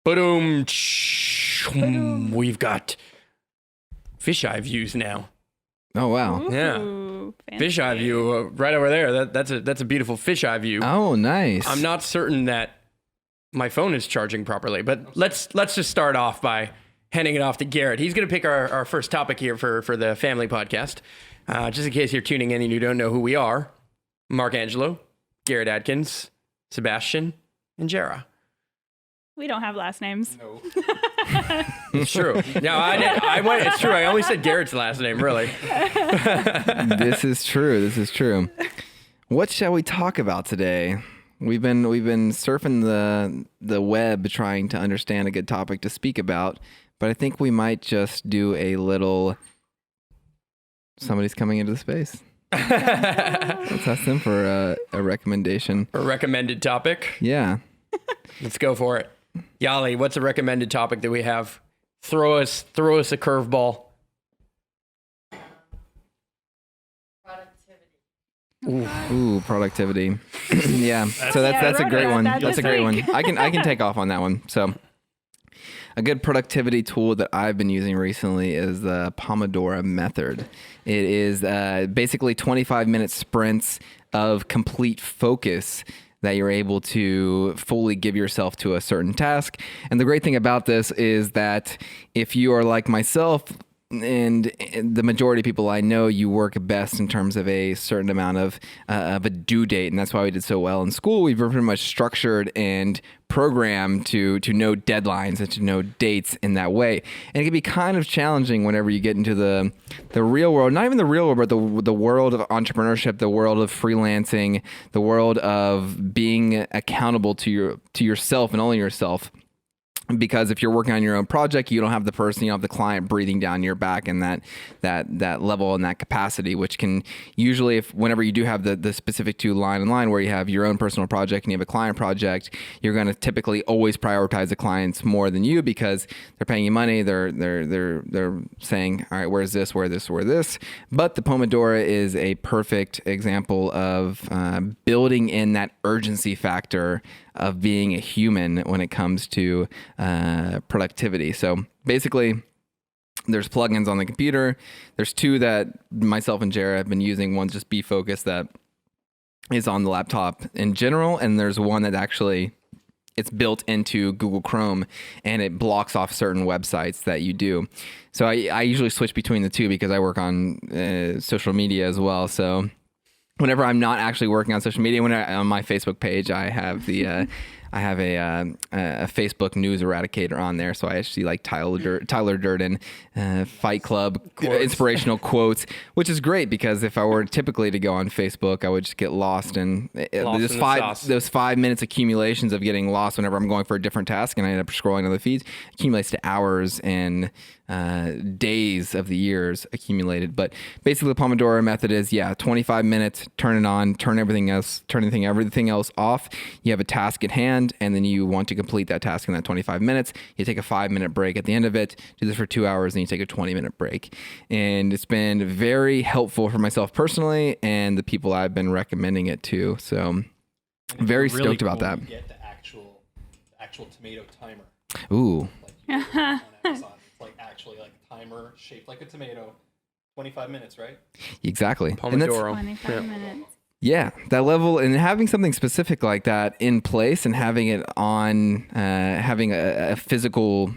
Boom. We've got fisheye views now. Oh, wow. Yeah. Fancy. Fisheye view right over there. That's a beautiful fisheye view. Oh, nice. I'm not certain that my phone is charging properly, but let's just start off by handing it off to Garrett. He's going to pick our first topic here for the family podcast. Just in case you're tuning in and you don't know who we are, Mark Angelo, Garrett Adkins, Sebastian, and Jara. We don't have last names. No. It's true. No, it's true. I only said Garrett's last name, really. This is true. What shall we talk about today? We've been surfing the web trying to understand a good topic to speak about, but I think we might just do a little somebody's coming into the space. Let's ask them for a recommendation. A recommended topic. Yeah. Let's go for it. Yali, what's a recommended topic that we have? Throw us a curveball. Ooh, productivity. Yeah. So that's a great one. That's a great one. I can take off on that one. So a good productivity tool that I've been using recently is the Pomodoro method. It is basically 25-minute sprints of complete focus that you're able to fully give yourself to a certain task. And the great thing about this is that if you are like myself, and the majority of people I know, you work best in terms of a certain amount of a due date. And that's why we did so well in school. We were pretty much structured and programmed to know deadlines and to know dates in that way. And it can be kind of challenging whenever you get into the real world, not even the real world, but the world of entrepreneurship, the world of freelancing, the world of being accountable to yourself and only yourself. Because if you're working on your own project, you don't have the person, you don't have the client breathing down your back in that level and that capacity, which can usually, whenever you do have the specific two line in line where you have your own personal project and you have a client project, you're going to typically always prioritize the clients more than you because they're paying you money. They're saying, all right, where's this, where this, where this. But the Pomodoro is a perfect example of building in that urgency factor of being a human when it comes to productivity. So basically, there's plugins on the computer. There's two that myself and Jara have been using. One's just Be Focus that is on the laptop in general, and there's one that actually it's built into Google Chrome and it blocks off certain websites that you do. So I usually switch between the two because I work on social media as well. So whenever I'm not actually working on social media, on my Facebook page, I have a Facebook news eradicator on there. So I actually like Tyler Durden, Fight Club, inspirational quotes, which is great because if I were typically to go on Facebook, I would just get lost in those 5 minutes accumulations of getting lost whenever I'm going for a different task and I end up scrolling on the feeds, accumulates to hours and days of the years accumulated. But basically the Pomodoro method is 25 minutes, turn it on, turn everything else off. You have a task at hand and then you want to complete that task in that 25 minutes. You take a 5-minute break at the end of it, do this for 2 hours, and you take a 20-minute break. And it's been very helpful for myself personally and the people I've been recommending it to. So very really stoked about cool that. You get the actual tomato timer. Ooh. Like you on Amazon. It's like actually like a timer shaped like a tomato. 25 minutes, right? Exactly. Pomodoro. 25 minutes. Yeah, that level and having something specific like that in place and having it on, having a physical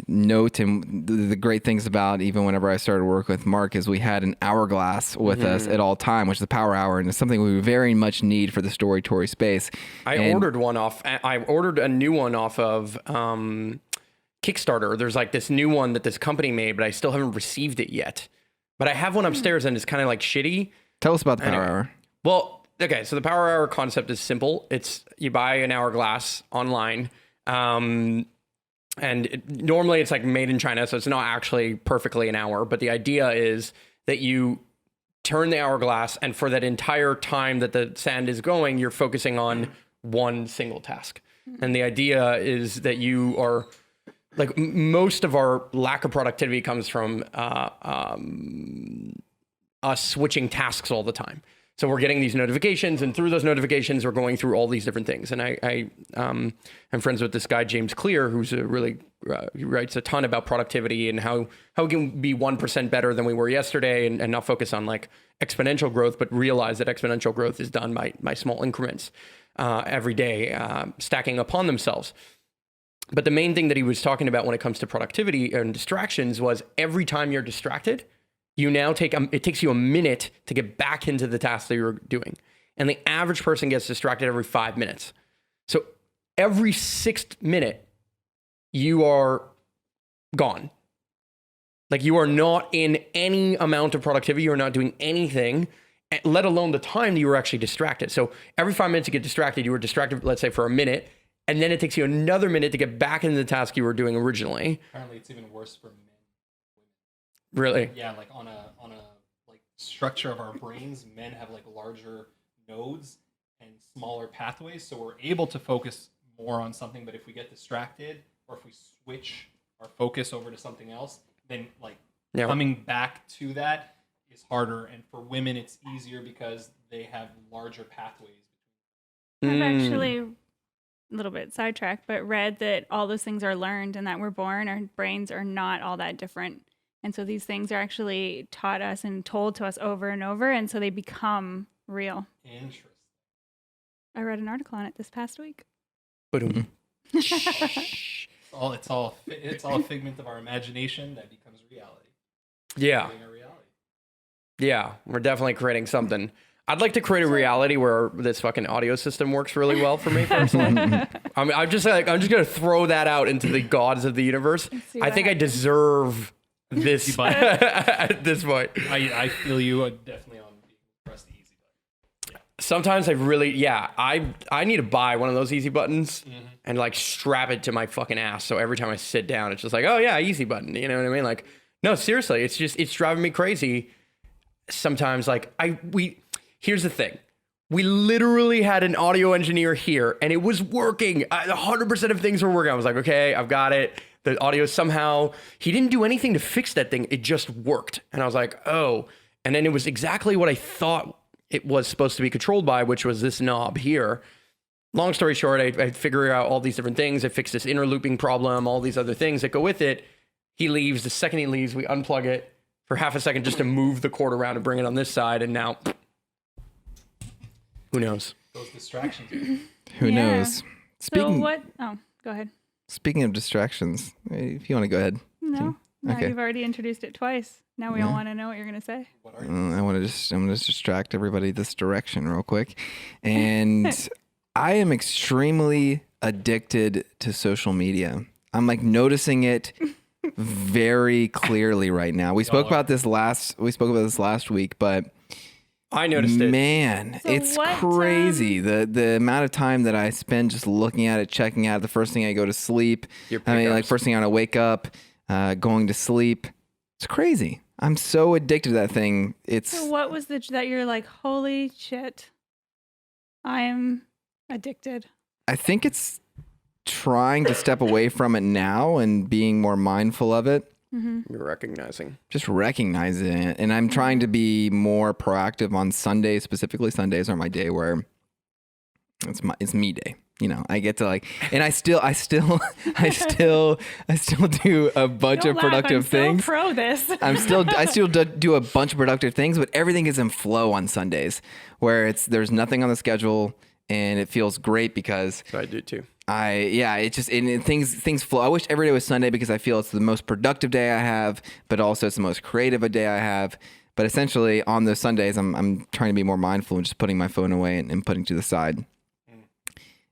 note. And the great things about even whenever I started work with Mark is we had an hourglass with us at all time, which is the power hour. And it's something we very much need for the story space. I ordered a new one off of Kickstarter. There's like this new one that this company made, but I still haven't received it yet. But I have one upstairs and it's kind of like shitty. Tell us about the power hour. Well, okay, so the power hour concept is simple. It's you buy an hourglass online, and normally it's like made in China, so it's not actually perfectly an hour. But the idea is that you turn the hourglass, and for that entire time that the sand is going, you're focusing on one single task. And the idea is that you are like most of our lack of productivity comes from us switching tasks all the time. So we're getting these notifications, and through those notifications, we're going through all these different things. And I'm friends with this guy, James Clear, who's he writes a ton about productivity and how we can be 1% better than we were yesterday, and not focus on like exponential growth, but realize that exponential growth is done by small increments every day, stacking upon themselves. But the main thing that he was talking about when it comes to productivity and distractions was every time you're distracted, you now it takes you a minute to get back into the task that you're doing. And the average person gets distracted every 5 minutes. So every 6th minute, you are gone. Like you are not in any amount of productivity. You're not doing anything, let alone the time that you were actually distracted. So every 5 minutes you get distracted, you were distracted, let's say for a minute, and then it takes you another minute to get back into the task you were doing originally. Apparently it's even worse for men. Really? Yeah, like on a like structure of our brains, men have like larger nodes and smaller pathways, so we're able to focus more on something. But if we get distracted, or if we switch our focus over to something else, then like coming back to that is harder. And for women, it's easier because they have larger pathways. I've actually, a little bit sidetracked, but read that all those things are learned, and that we're born, our brains are not all that different. And so these things are actually taught us and told to us over and over, and so they become real. Interesting. I read an article on it this past week. It's all a figment of our imagination that becomes reality. Yeah. Yeah, we're definitely creating something. I'd like to create a reality where this fucking audio system works really well for me personally. I'm just gonna throw that out into the gods of the universe. I think I deserve this at this point. I feel you definitely on being press the easy button. Sometimes I need to buy one of those easy buttons and like strap it to my fucking ass. So every time I sit down, it's just like, oh yeah, easy button. You know what I mean? Like, no, seriously, it's driving me crazy. Sometimes here's the thing. We literally had an audio engineer here and it was working. 100% of things were working. I was like, okay, I've got it. The audio somehow, he didn't do anything to fix that thing. It just worked. And I was like, oh. And then it was exactly what I thought it was supposed to be controlled by, which was this knob here. Long story short, I figure out all these different things. I fix this inner looping problem, all these other things that go with it. He leaves. The second he leaves, we unplug it for half a second just to move the cord around and bring it on this side. And now, who knows? Those distractions. Who knows? Go ahead. Speaking of distractions, if you want to go ahead. No, Okay. You've already introduced it twice. Now we all want to know what you're going to say. What are you? I'm gonna just distract everybody this direction real quick, and I am extremely addicted to social media. I'm like noticing it very clearly right now. We spoke about this last week, but I noticed it. Man, So it's what, crazy. The amount of time that I spend just looking at it, checking out it, the first thing I go to sleep. First thing I want to wake up, going to sleep. It's crazy. I'm so addicted to that thing. So what was that you're like, holy shit, I'm addicted? I think it's trying to step away from it now and being more mindful of it. Mm-hmm. You're recognizing it. And I'm trying to be more proactive on Sundays. Specifically, Sundays are my day where it's me day. You know, I get to and I still do a bunch of productive things. Pro this. I still do a bunch of productive things, but everything is in flow on Sundays where there's nothing on the schedule and it feels great because I do too. Things flow. I wish every day was Sunday because I feel it's the most productive day I have, but also it's the most creative a day I have. But essentially on those Sundays, I'm trying to be more mindful and just putting my phone away and putting to the side.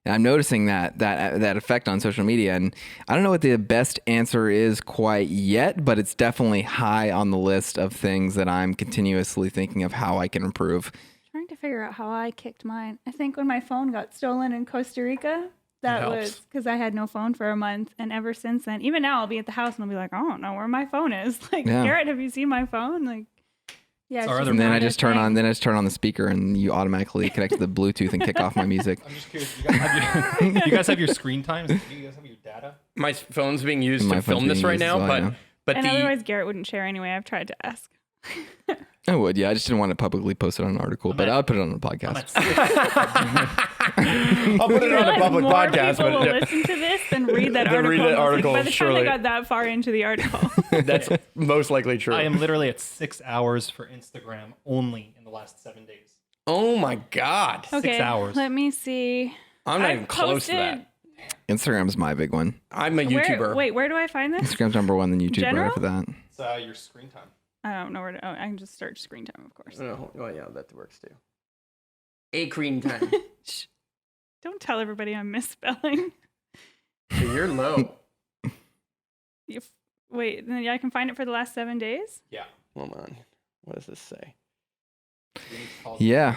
And I'm noticing that effect on social media. And I don't know what the best answer is quite yet, but it's definitely high on the list of things that I'm continuously thinking of how I can improve. Trying to figure out how I kicked mine. I think when my phone got stolen in Costa Rica, that was because I had no phone for a month. And ever since then, even now I'll be at the house and I'll be like, I don't know where my phone is. Garrett, have you seen my phone? And then I just turn on the speaker and you automatically connect to the Bluetooth and kick off my music. I'm just curious. You guys have your screen times? Do you guys have your data? My phone's being used to film this right now, but otherwise Garrett wouldn't share anyway. I've tried to ask. I would, yeah. I just didn't want to publicly post it on an article, but I'll put it on the podcast. I'll put it on a public podcast, More but people will listen to this than read that article. read that article, By the time surely. they got that far into the article. that's most likely true. I am literally at 6 hours for Instagram only in the last 7 days. Oh my God. Okay, 6 hours. let me see. I'm not I've even close to that. Instagram's my big one. I'm a YouTuber. Where do I find this? Instagram's number one, then YouTube right General? after that. It's your screen time. I don't know where to. Oh, I can just search screen time, of course. Oh, yeah, that works too. A cream time. Shh. Don't tell everybody I'm misspelling. So you're low. Wait, then I can find it for the last 7 days? Yeah. Hold on. What does this say? We need to call Yeah.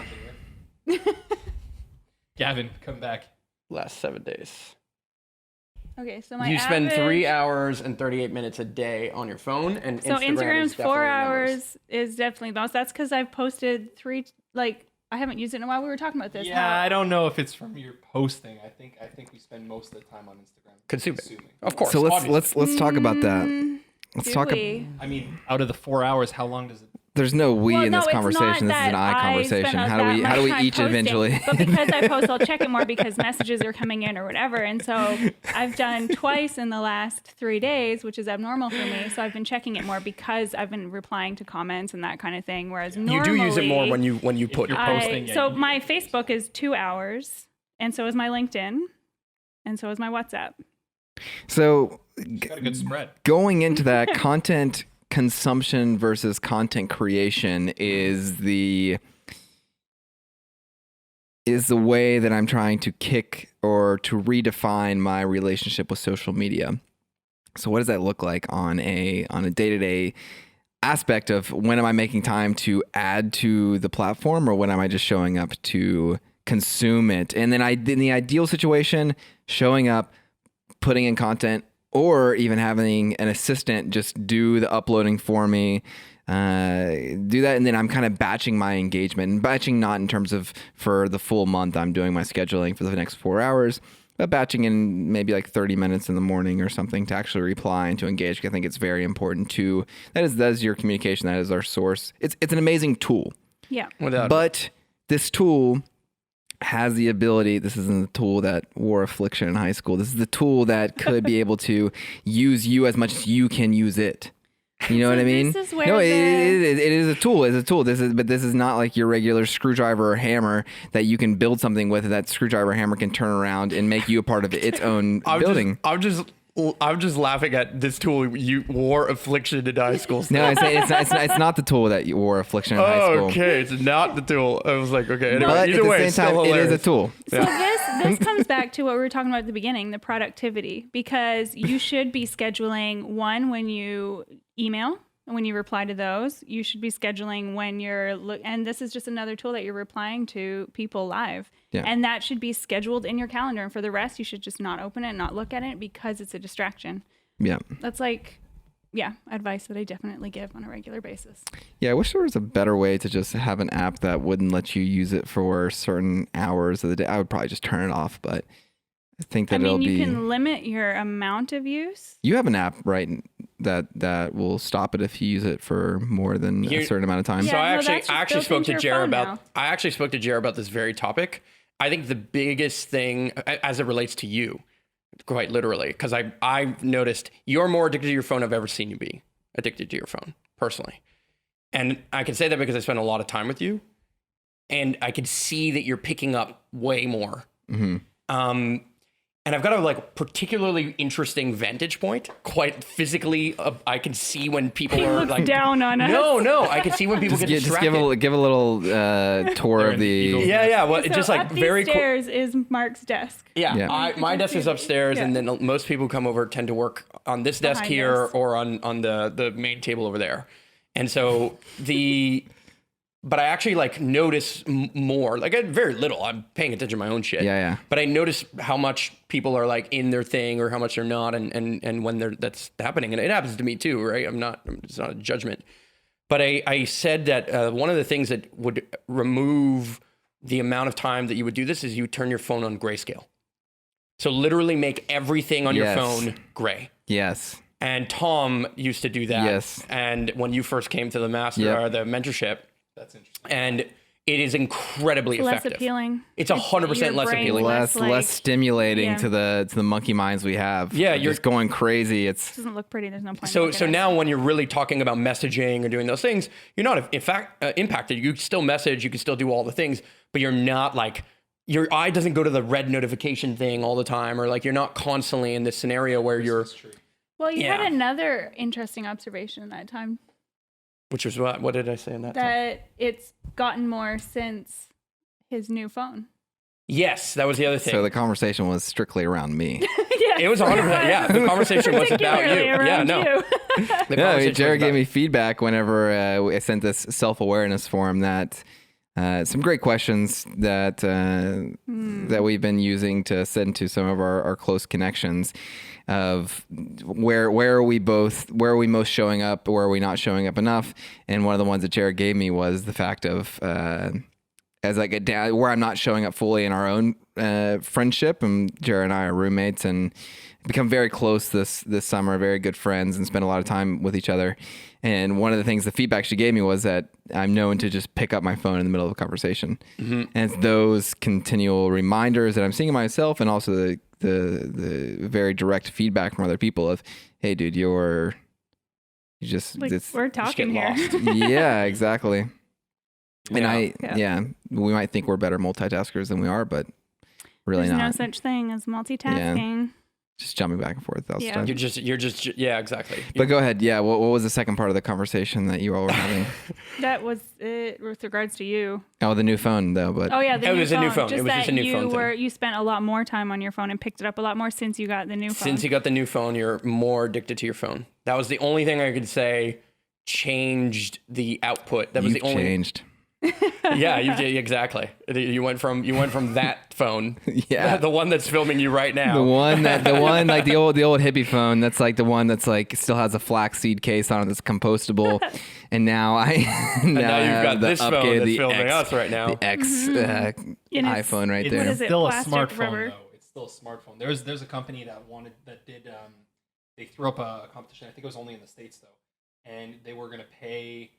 Gavin, come back. Last 7 days. Okay, so my You spend average, 3 hours and 38 minutes a day on your phone, and So Instagram is Instagram's 4 definitely hours is definitely those. That's because I've posted I haven't used it in a while. We were talking about this. Yeah, I don't know if it's from your posting. I think we spend most of the time on Instagram consuming. Of course. So obviously. let's talk about that. Let's Do talk. we? I mean, out of the 4 hours, how long does it? There's no we Well, in no, this it's conversation. not This is that an I I conversation. spent How do we that much time each posting, eventually? But because I post, I'll check it more because messages are coming in or whatever. And so I've done twice in the last 3 days, which is abnormal for me. So I've been checking it more because I've been replying to comments and that kind of thing. Whereas you normally, do use it more when you put you're it. posting. Yeah, so you- my Facebook is 2 hours, and so is my LinkedIn, and so is my WhatsApp. So Got a good spread. going into that, content consumption versus content creation is the way that I'm trying to kick or to redefine my relationship with social media. So what does that look like on a day-to-day aspect of when am I making time to add to the platform, or when am I just showing up to consume it? And then in the ideal situation, showing up, putting in content, or even having an assistant just do the uploading for me, do that. And then I'm kind of batching my engagement, and batching not in terms of for the full month, I'm doing my scheduling for the next 4 hours, but batching in maybe like 30 minutes in the morning or something to actually reply and to engage. I think it's very important to, that is your communication. That is our source. It's an amazing tool, Yeah. but this tool has the ability, this isn't the tool that wore affliction in high school. This is the tool that could be able to use you as much as you can use it. You know So what I mean? this is where No, the- it is a tool. It's a tool. This is not like your regular screwdriver or hammer that you can build something with. That screwdriver or hammer can turn around and make you a part of its own building. I'm just laughing at this tool you wore affliction in high school. No, it's not the tool that you wore affliction in high school. Okay, it's not the tool. I was like, okay. Anyway, But either at way, the it's same time, still it is a hilarious. tool. So this comes back to what we were talking about at the beginning, the productivity, because you should be scheduling when you email, and when you reply to those, you should be scheduling when you're and this is just another tool that you're replying to people live. Yeah. And that should be scheduled in your calendar. And for the rest, you should just not open it, not look at it because it's a distraction. Yeah. That's advice that I definitely give on a regular basis. Yeah, I wish there was a better way to just have an app that wouldn't let you use it for certain hours of the day. I would probably just turn it off, but I think that you can limit your amount of use. You have an app, right, that will stop it if you use it for more than a certain amount of time. So Yeah, I no, that's just actually built spoke into to your Jara phone about now. I actually spoke to Jara about this very topic. I think the biggest thing as it relates to you, quite literally, because I've noticed you're more addicted to your phone I've ever seen you be addicted to your phone personally. And I can say that because I spent a lot of time with you, and I could see that you're picking up way more. Mm-hmm. And I've got a particularly interesting vantage point. Quite physically, I can see when people He are looks down on us. No, I can see when people Just get distracted. give a little tour of the. Yeah. Well, So just like up these very quick. stairs is Mark's desk. Yeah. My desk is upstairs, and then most people who come over tend to work on this desk Behind here us. or on the main table over there. And so but I actually notice more. Very little. I'm paying attention to my own shit. Yeah. But I notice how much people are in their thing or how much they're not, and when that's happening, and it happens to me too, right? It's not a judgment. But I said that one of the things that would remove the amount of time that you would do this is you turn your phone on grayscale. So literally make everything on your Yes. phone gray. Yes. And Tom used to do that. Yes. And when you first came to the Yep. or the mentorship, That's interesting. and it is incredibly Less effective. appealing. It's 100% your less brain appealing. Less stimulating yeah. to the monkey minds we have. Yeah, You're you're- just going crazy. It's doesn't look pretty. There's no point. So now when you're really talking about messaging or doing those things, you're not in fact impacted. You can still message, you can still do all the things, but you're not like, your eye doesn't go to the red notification thing all the time, or like you're not constantly in this scenario where you're, That's true. Well, you Yeah. had another interesting observation in that time, which was what did I say in that? time? that it's gotten more since his new phone. Yes, that was the other thing. so the conversation was strictly around me. It was 100%. Yeah, the conversation was about you. Particularly Yeah, around no. you. The Yeah, conversation Jared was gave about- me feedback whenever I sent this self-awareness form that some great questions that that we've been using to send to some of our close connections of where are we most showing up, where are we not showing up enough. And one of the ones that Jared gave me was the fact of as I get down where I'm not showing up fully in our own friendship. And Jared and I are roommates and become very close this summer, very good friends, and spend a lot of time with each other. And one of the things, the feedback she gave me was that I'm known to just pick up my phone in the middle of a conversation. And it's those continual reminders that I'm seeing in myself, and also the very direct feedback from other people of, hey dude, you just, Like, it's, we're talking here. lost. yeah, exactly. And Yeah. we might think we're better multitaskers than we are, but really There's not. no such thing as multitasking. Just jumping back and forth. That's Yeah. time. You're just yeah, exactly. But go ahead. Yeah. What was the second part of the conversation that you all were having? That was it with regards to you. Oh, the new phone though. But Oh yeah, the It new was phone. a new phone. It Just was just that a new phone thing. you spent a lot more time on your phone and picked it up a lot more since you got the new phone. Since you got the new phone, you're more addicted to your phone. That was the only thing I could say changed the output. That was you've the only changed. Yeah, you did exactly. You went from that phone, Yeah. the one that's filming you right now. The one like the old hippie phone. That's like the one that's like still has a flaxseed case on it that's compostable. And now now I you've have got the this phone updated, that's the filming X, us right now. the X And it's- iPhone right It's there. What is it? still a Plastic, smartphone rubber? though. It's still a smartphone. There's a company that did they threw up a competition. I think it was only in the States though, and they were gonna pay,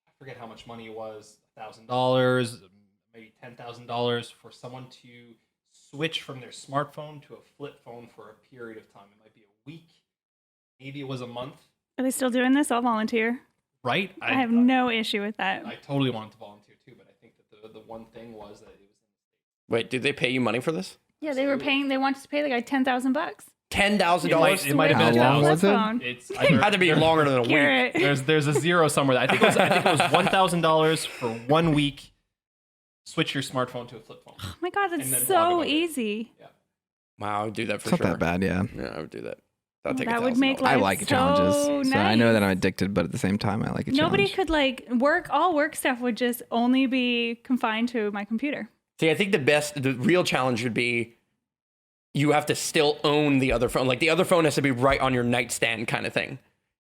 I forget how much money it was, $1,000, maybe $10,000 for someone to switch from their smartphone to a flip phone for a period of time. It might be a week, maybe it was a month. Are they still doing this? I'll volunteer. Right? I have no issue with that. I totally wanted to volunteer too, but I think that the one thing was that it was. Wait, did they pay you money for this? Yeah, they were paying. They wanted to pay the guy $10,000. $10,000. It might have How been long was it? It's It had to be longer than a week. Garrett. There's a zero somewhere. I think it was $1,000 for 1 week. Switch your smartphone to a flip phone. Oh my god, And that's then so blog about it. easy. Wow, I would do that for It's not sure. that bad. Yeah. Yeah, I would do that. That'd take That $1,000. would make I life like so challenges. So I know nice. that I'm addicted, but at the same time, I like a Nobody challenge. could like all work stuff would just only be confined to my computer. See, I think the real challenge would be you have to still own the other phone. Like the other phone has to be right on your nightstand kind of thing.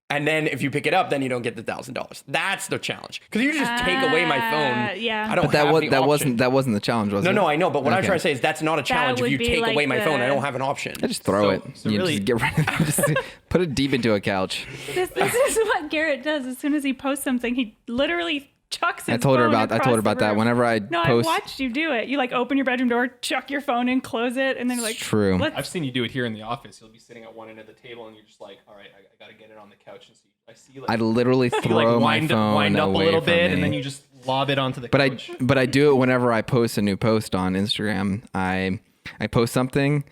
And then if you pick it up, then you don't get the $1,000. That's the challenge. Because you just take away my phone. Yeah. I don't But that have was the that option. wasn't the challenge, was it? No, I know. But what I'm Okay. trying to say is that's not a challenge. If would you be take like away my phone, I the- don't have an option. I just throw So- it. so You really- just get rid of it. Just put it deep into a couch. This is what Garrett does. As soon as he posts something, he literally chucks his I told her phone about across the that. room. Whenever I No, post, I watched you do it. You like open your bedroom door, chuck your phone in, close it, and then you're like, true. Let's, I've seen you do it here in the office. You'll be sitting at one end of the table, and you're just like, "All right, I got to get it on the couch." And so I see like I literally you throw like my phone wind up a away little from bit, me. and then you just lob it onto the But couch. I do it whenever I post a new post on Instagram. I post something,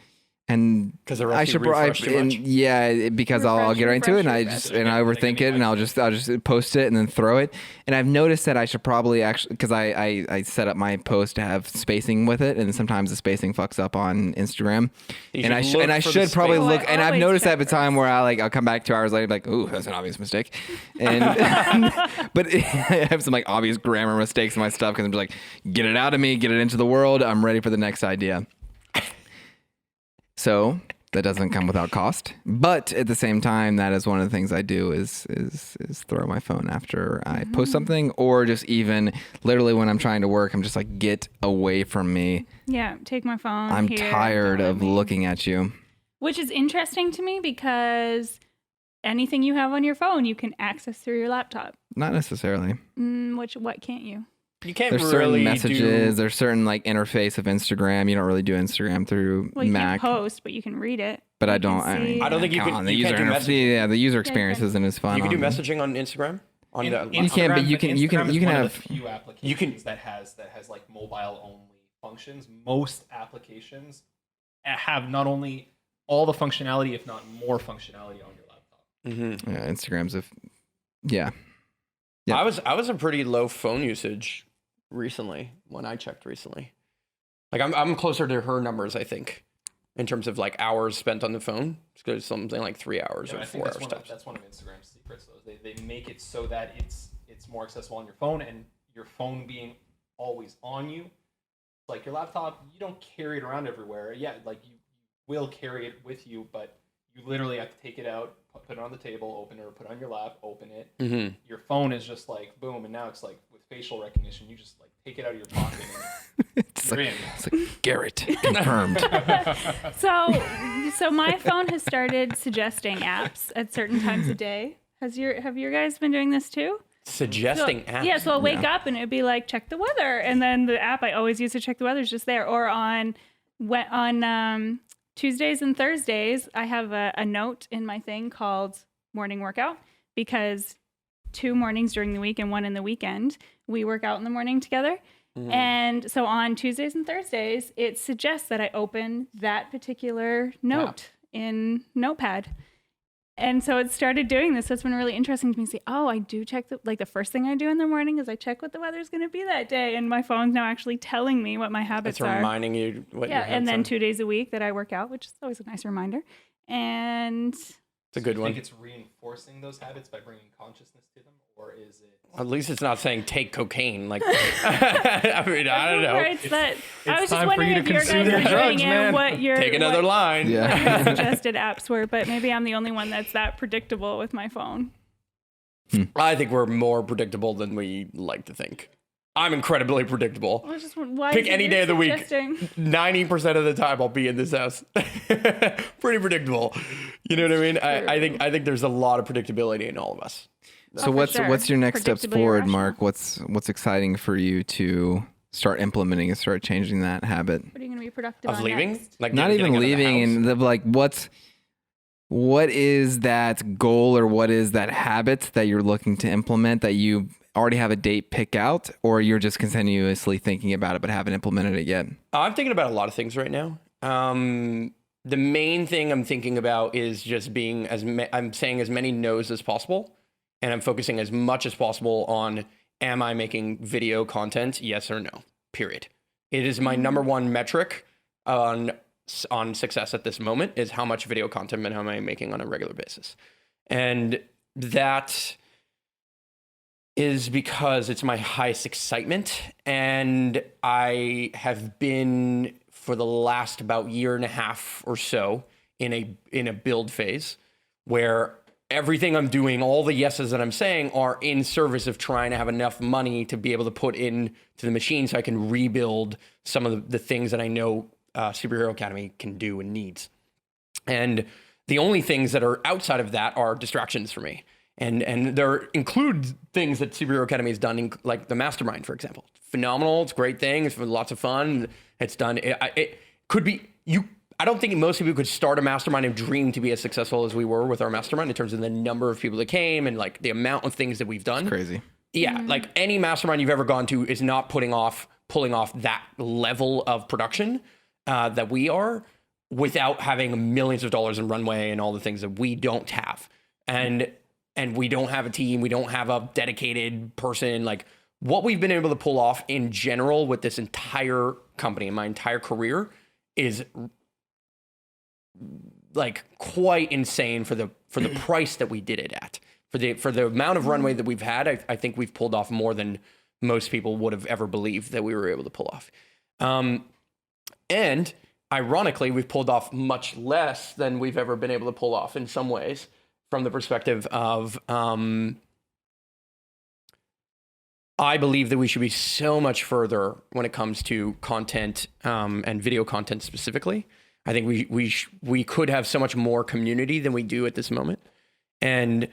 and 'Cause it I lets you should refresh too much? because I'll Refresh, get right into it, and I refresh, just refresh. and I overthink it, and I'll just post it and then throw it. And I've noticed that I should probably actually, because I set up my post to have spacing with it, and sometimes the spacing fucks up on Instagram. You And I should look I for the should probably space. look, Oh, I and I've always noticed check that at the time where I'll come back 2 hours later, like, ooh, that's an obvious mistake, and but I have some like obvious grammar mistakes in my stuff because I'm just like, get it out of me, get it into the world. I'm ready for the next idea. So that doesn't come without cost, but at the same time, that is one of the things I do is throw my phone after I post something, or just even literally when I'm trying to work, I'm just like, get away from me. yeah, take my phone. I'm here, tired don't let of me- looking at you. Which is interesting to me because anything you have on your phone, you can access through your laptop. Not necessarily. What can't you? You can't There's really certain messages. There's certain like interface of Instagram. You don't really do Instagram through Well, you Mac. can post, but you can read it. But I You can don't. see- I don't think you Come can. on, the You user can't do interface. messaging. Yeah, the user experience isn't as fun. You can do on- messaging on Instagram. On the You can, but you can Instagram is one have. of the few applications that has like mobile only functions. Most applications have not only all the functionality, if not more functionality on your laptop. Mm-hmm. Yeah, Instagram's yeah. Yeah. I was a pretty low phone usage recently when I checked recently. Like I'm closer to her numbers, I think, in terms of like hours spent on the phone. It's good, something like 3 hours Yeah, or I think 4 hours tops. that's one of Instagram's secrets, though. They make it so that it's more accessible on your phone, and your phone being always on you. Like your laptop, you don't carry it around everywhere. Yeah, like you will carry it with you, but you literally have to take it out, put it on the table, open it, or put it on your lap, open it. Mm-hmm. Your phone is just like boom, and now it's like with facial recognition, you just like take it out of your pocket and It's you're like, in. it's like Garrett confirmed. So my phone has started suggesting apps at certain times of day. Have your guys been doing this too? Suggesting apps. Yeah, so I'll wake up and it'd be like, check the weather. And then the app I always use to check the weather is just there. Or on Tuesdays and Thursdays, I have a note in my thing called morning workout, because 2 mornings during the week and 1 in the weekend, we work out in the morning together. Mm-hmm. And so on Tuesdays and Thursdays, it suggests that I open that particular note in Notepad. And so it started doing this. So it's been really interesting to me to see, I do check the first thing I do in the morning is I check what the weather's going to be that day. And my phone's now actually telling me what my habits It's are. reminding you what your and habits then are. 2 days a week that I work out, which is always a nice reminder. And It's a good I one. think it's reinforcing those habits by bringing consciousness to them, or is it? At least it's not saying take cocaine. Like, I mean, I don't know. It's that, I was just time for you wondering to if your guys consume were your doing drugs, it, man. what your Take another what line. Yeah. your suggested apps were, but maybe I'm the only one that's that predictable with my phone. I think we're more predictable than we like to think. I'm incredibly predictable. I was just why Pick is it any you're day of the week. suggesting? 90% of the time I'll be in this house. Pretty predictable. You know what I mean? I think there's a lot of predictability in all of us. So for what's sure. what's your next steps Predictably forward, irrational. Mark? What's exciting for you to start implementing and start changing that habit? What are you going to be productive Of on leaving? next? Like Not getting even out of the leaving, house? and like what is that goal or what is that habit that you're looking to implement that you already have a date pick out, or you're just continuously thinking about it but haven't implemented it yet? I'm thinking about a lot of things right now. The main thing I'm thinking about is just being I'm saying as many no's as possible, and I'm focusing as much as possible on, am I making video content? Yes or no, period. It is my number one metric on success at this moment, is how much video content am I making on a regular basis. And that is because it's my highest excitement. And I have been, for the last about year and a half or so, in a build phase where everything I'm doing, all the yeses that I'm saying, are in service of trying to have enough money to be able to put in to the machine so I can rebuild some of the things that I know Superhero Academy can do and needs. And the only things that are outside of that are distractions for me. And there include things that Superhero Academy has done, like the Mastermind, for example. Phenomenal. It's a great thing. It's lots of fun. It's done. It could be, I don't think most people could start a mastermind and dream to be as successful as we were with our mastermind in terms of the number of people that came and like the amount of things that we've done. Crazy. Yeah, like any mastermind you've ever gone to is not pulling off that level of production that we are, without having millions of dollars in runway and all the things that we don't have. And we don't have a team. We don't have a dedicated person. Like, what we've been able to pull off in general with this entire company and my entire career is like quite insane for the price that we did it at. For the amount of runway that we've had, I think we've pulled off more than most people would have ever believed that we were able to pull off. And ironically, we've pulled off much less than we've ever been able to pull off in some ways, from the perspective of I believe that we should be so much further when it comes to content and video content specifically. I think we could have so much more community than we do at this moment. And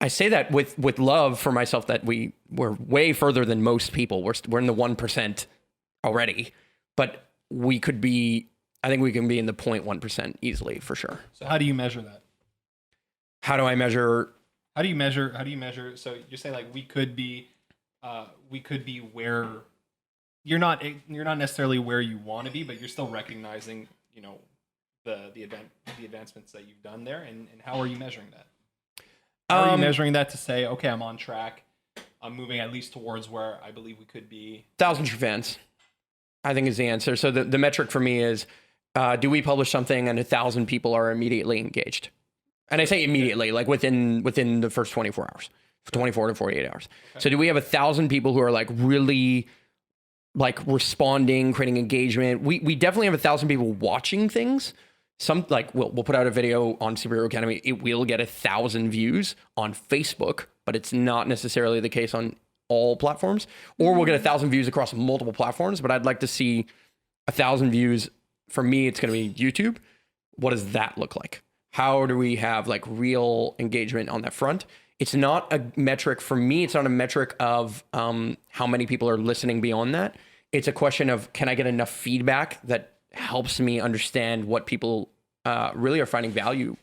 I say that with love for myself, that we're way further than most people. We're in the 1% already, but we could be, I think we can be in the 0.1% easily for sure. So how do you measure that? How do I measure? How do you measure? So you're saying like we could be where you're not necessarily where you want to be, but you're still recognizing, the advancements that you've done there. And how are you measuring that? How are you measuring that to say, okay, I'm on track. I'm moving at least towards where I believe we could be? 1,000 true fans, I think, is the answer. So the metric for me is, do we publish something and 1,000 people are immediately engaged? And I say immediately, like within the first 24 hours, 24 to 48 hours. Okay. So do we have 1,000 people who are like really like responding, creating engagement? We definitely have 1,000 people watching things. Some like we'll put out a video on Superhero Academy. It will get 1,000 views on Facebook, but it's not necessarily the case on all platforms. Or we'll get 1,000 views across multiple platforms. But I'd like to see 1,000 views. For me, it's going to be YouTube. What does that look like? How do we have like real engagement on that front? It's not a metric for me. It's not a metric of how many people are listening beyond that. It's a question of, can I get enough feedback that helps me understand what people really are finding value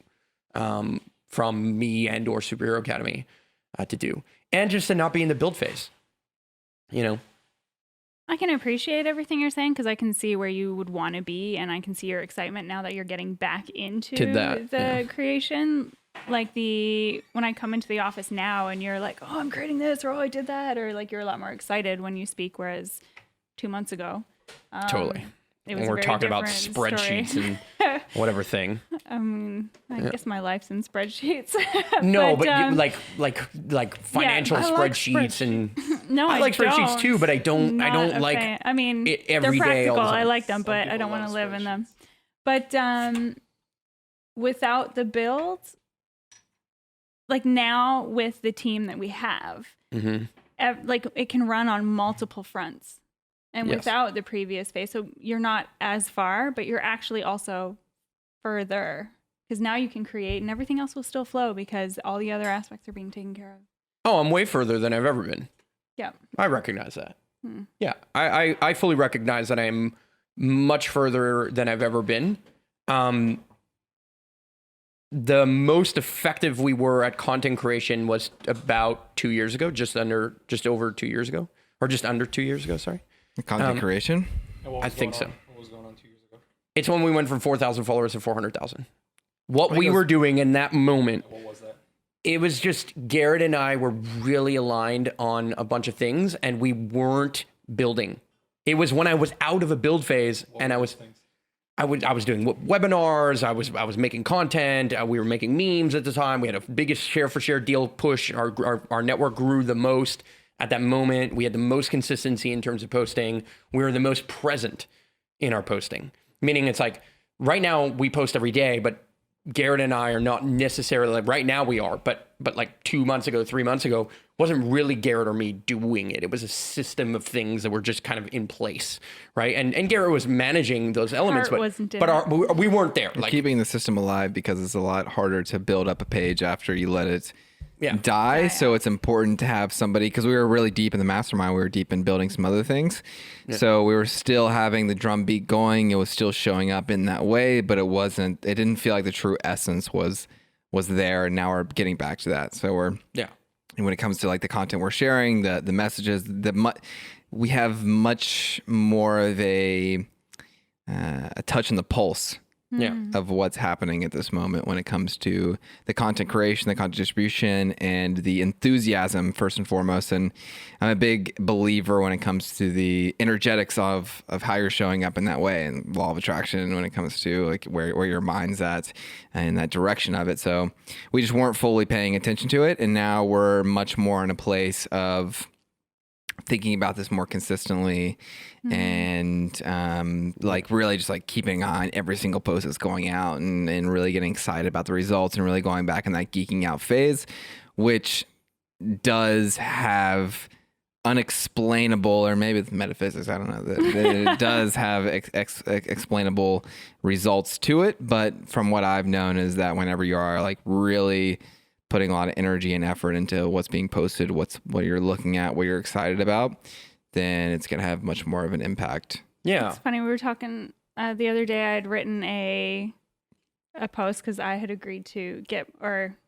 from me and or Superhero Academy to do, and just to not be in the build phase. I can appreciate everything you're saying because I can see where you would want to be, and I can see your excitement now that you're getting back into the creation. Like when I come into the office now and you're like, oh, I'm creating this, or oh, I did that, or like you're a lot more excited when you speak, whereas 2 months ago, totally. When we're talking about spreadsheets and whatever thing. I mean, I guess my life's in spreadsheets. No, but like financial spreadsheets and no, I like spreadsheets too, but I don't like. I mean, it every they're day. practical. I like them, but I don't want to live in them. But without the build, like now with the team that we have, like it can run on multiple fronts. And without the previous phase, so you're not as far, but you're actually also further because now you can create and everything else will still flow because all the other aspects are being taken care of. Oh, I'm way further than I've ever been. Yeah. I recognize that. Yeah. I fully recognize that I'm much further than I've ever been. The most effective we were at content creation was about 2 years ago, just over 2 years ago, or just under 2 years ago, sorry. Content creation? I think so. What was going on 2 years ago? It's when we went from 4,000 followers to 400,000. What we were doing in that moment. What was that? It was just Garrett and I were really aligned on a bunch of things and we weren't building. It was when I was out of a build phase and I was doing webinars. I was making content. We were making memes at the time. We had a biggest share for share deal push. Our network grew the most. At that moment, we had the most consistency in terms of posting. We were the most present in our posting. Meaning it's like, right now we post every day, but Garrett and I are not necessarily, like right now we are, but like 2 months ago, 3 months ago, wasn't really Garrett or me doing it. It was a system of things that were just kind of in place, right? And Garrett was managing those elements, but we weren't there. Like keeping the system alive because it's a lot harder to build up a page after you let it die. So it's important to have somebody, because we were really deep in the mastermind. We were deep in building some other things. Yeah. So we were still having the drum beat going. It was still showing up in that way, but it didn't feel like the true essence was there. And now we're getting back to that. So and when it comes to like the content we're sharing, the messages, we have much more of a touch in the pulse of what's happening at this moment when it comes to the content creation, the content distribution, and the enthusiasm first and foremost. And I'm a big believer when it comes to the energetics of how you're showing up in that way, and law of attraction when it comes to like where your mind's at and that direction of it. So we just weren't fully paying attention to it, and now we're much more in a place of thinking about this more consistently and like really just like keeping on every single post that's going out and really getting excited about the results and really going back in that geeking out phase, which does have unexplainable, or maybe it's metaphysics, I don't know, it does have explainable results to it. But from what I've known is that whenever you are like really putting a lot of energy and effort into what's being posted, what you're looking at, what you're excited about, then it's going to have much more of an impact. Yeah. It's funny. We were talking the other day. I had written a post because I had agreed to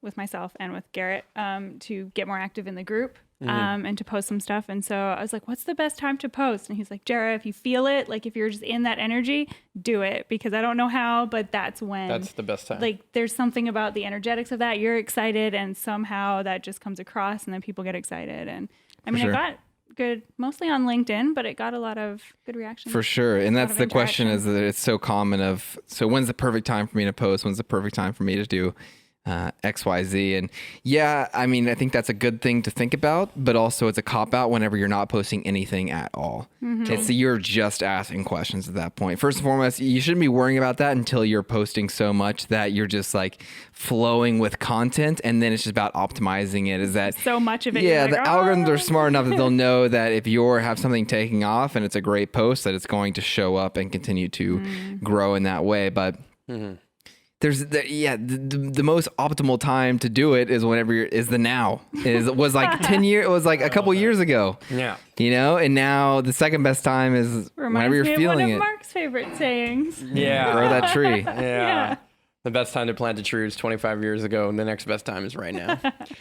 with myself and with Garrett, to get more active in the group, and to post some stuff. And so I was like, what's the best time to post? And he's like, Jara, if you feel it, like if you're just in that energy, do it, because I don't know how, but that's the best time. Like there's something about the energetics of that. You're excited and somehow that just comes across and then people get excited. And I mean, sure. I got good, mostly on LinkedIn, but it got a lot of good reactions. For sure. And that's the question, is that it's so common so when's the perfect time for me to post? When's the perfect time for me to do XYZ? And yeah, I mean, I think that's a good thing to think about, but also it's a cop-out whenever you're not posting anything at all. It's you're just asking questions at that point. First and foremost, you shouldn't be worrying about that until you're posting so much that you're just like flowing with content, and then it's just about optimizing it. Is that so much of it? Yeah, the algorithms are smart enough that they'll know that if you have something taking off and it's a great post, that it's going to show up and continue to grow in that way. But the most optimal time to do it is whenever is the now. Was like 10 years. It was like a couple years ago. Yeah. You know, and now the second best time is whenever you're feeling it. One of Mark's favorite sayings. Yeah. Grow that tree. Yeah. The best time to plant a tree was 25 years ago, and the next best time is right now.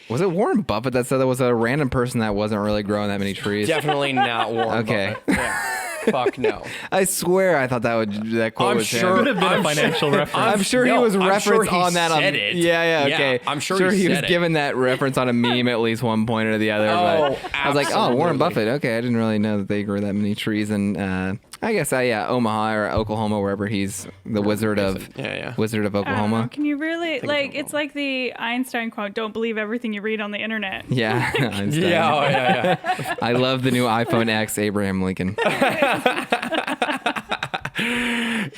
Was it Warren Buffett that said there was a random person that wasn't really growing that many trees? Definitely not Warren Buffett. Yeah. Fuck no. I swear I thought that quote was sure him. Could have been a financial reference. I'm sure he was referenced on that. Said it. Yeah, okay. I'm sure he was said it. given that reference on a meme at least one point or the other. Oh, but I was like, oh, Warren Buffett. Okay, I didn't really know that they grew that many trees. And I guess Omaha or Oklahoma, wherever he's the wizard of Oklahoma. Can you really it's like the Einstein quote? Don't believe everything you read on the internet. Yeah, Einstein. Yeah. I love the new iPhone X, Abraham Lincoln.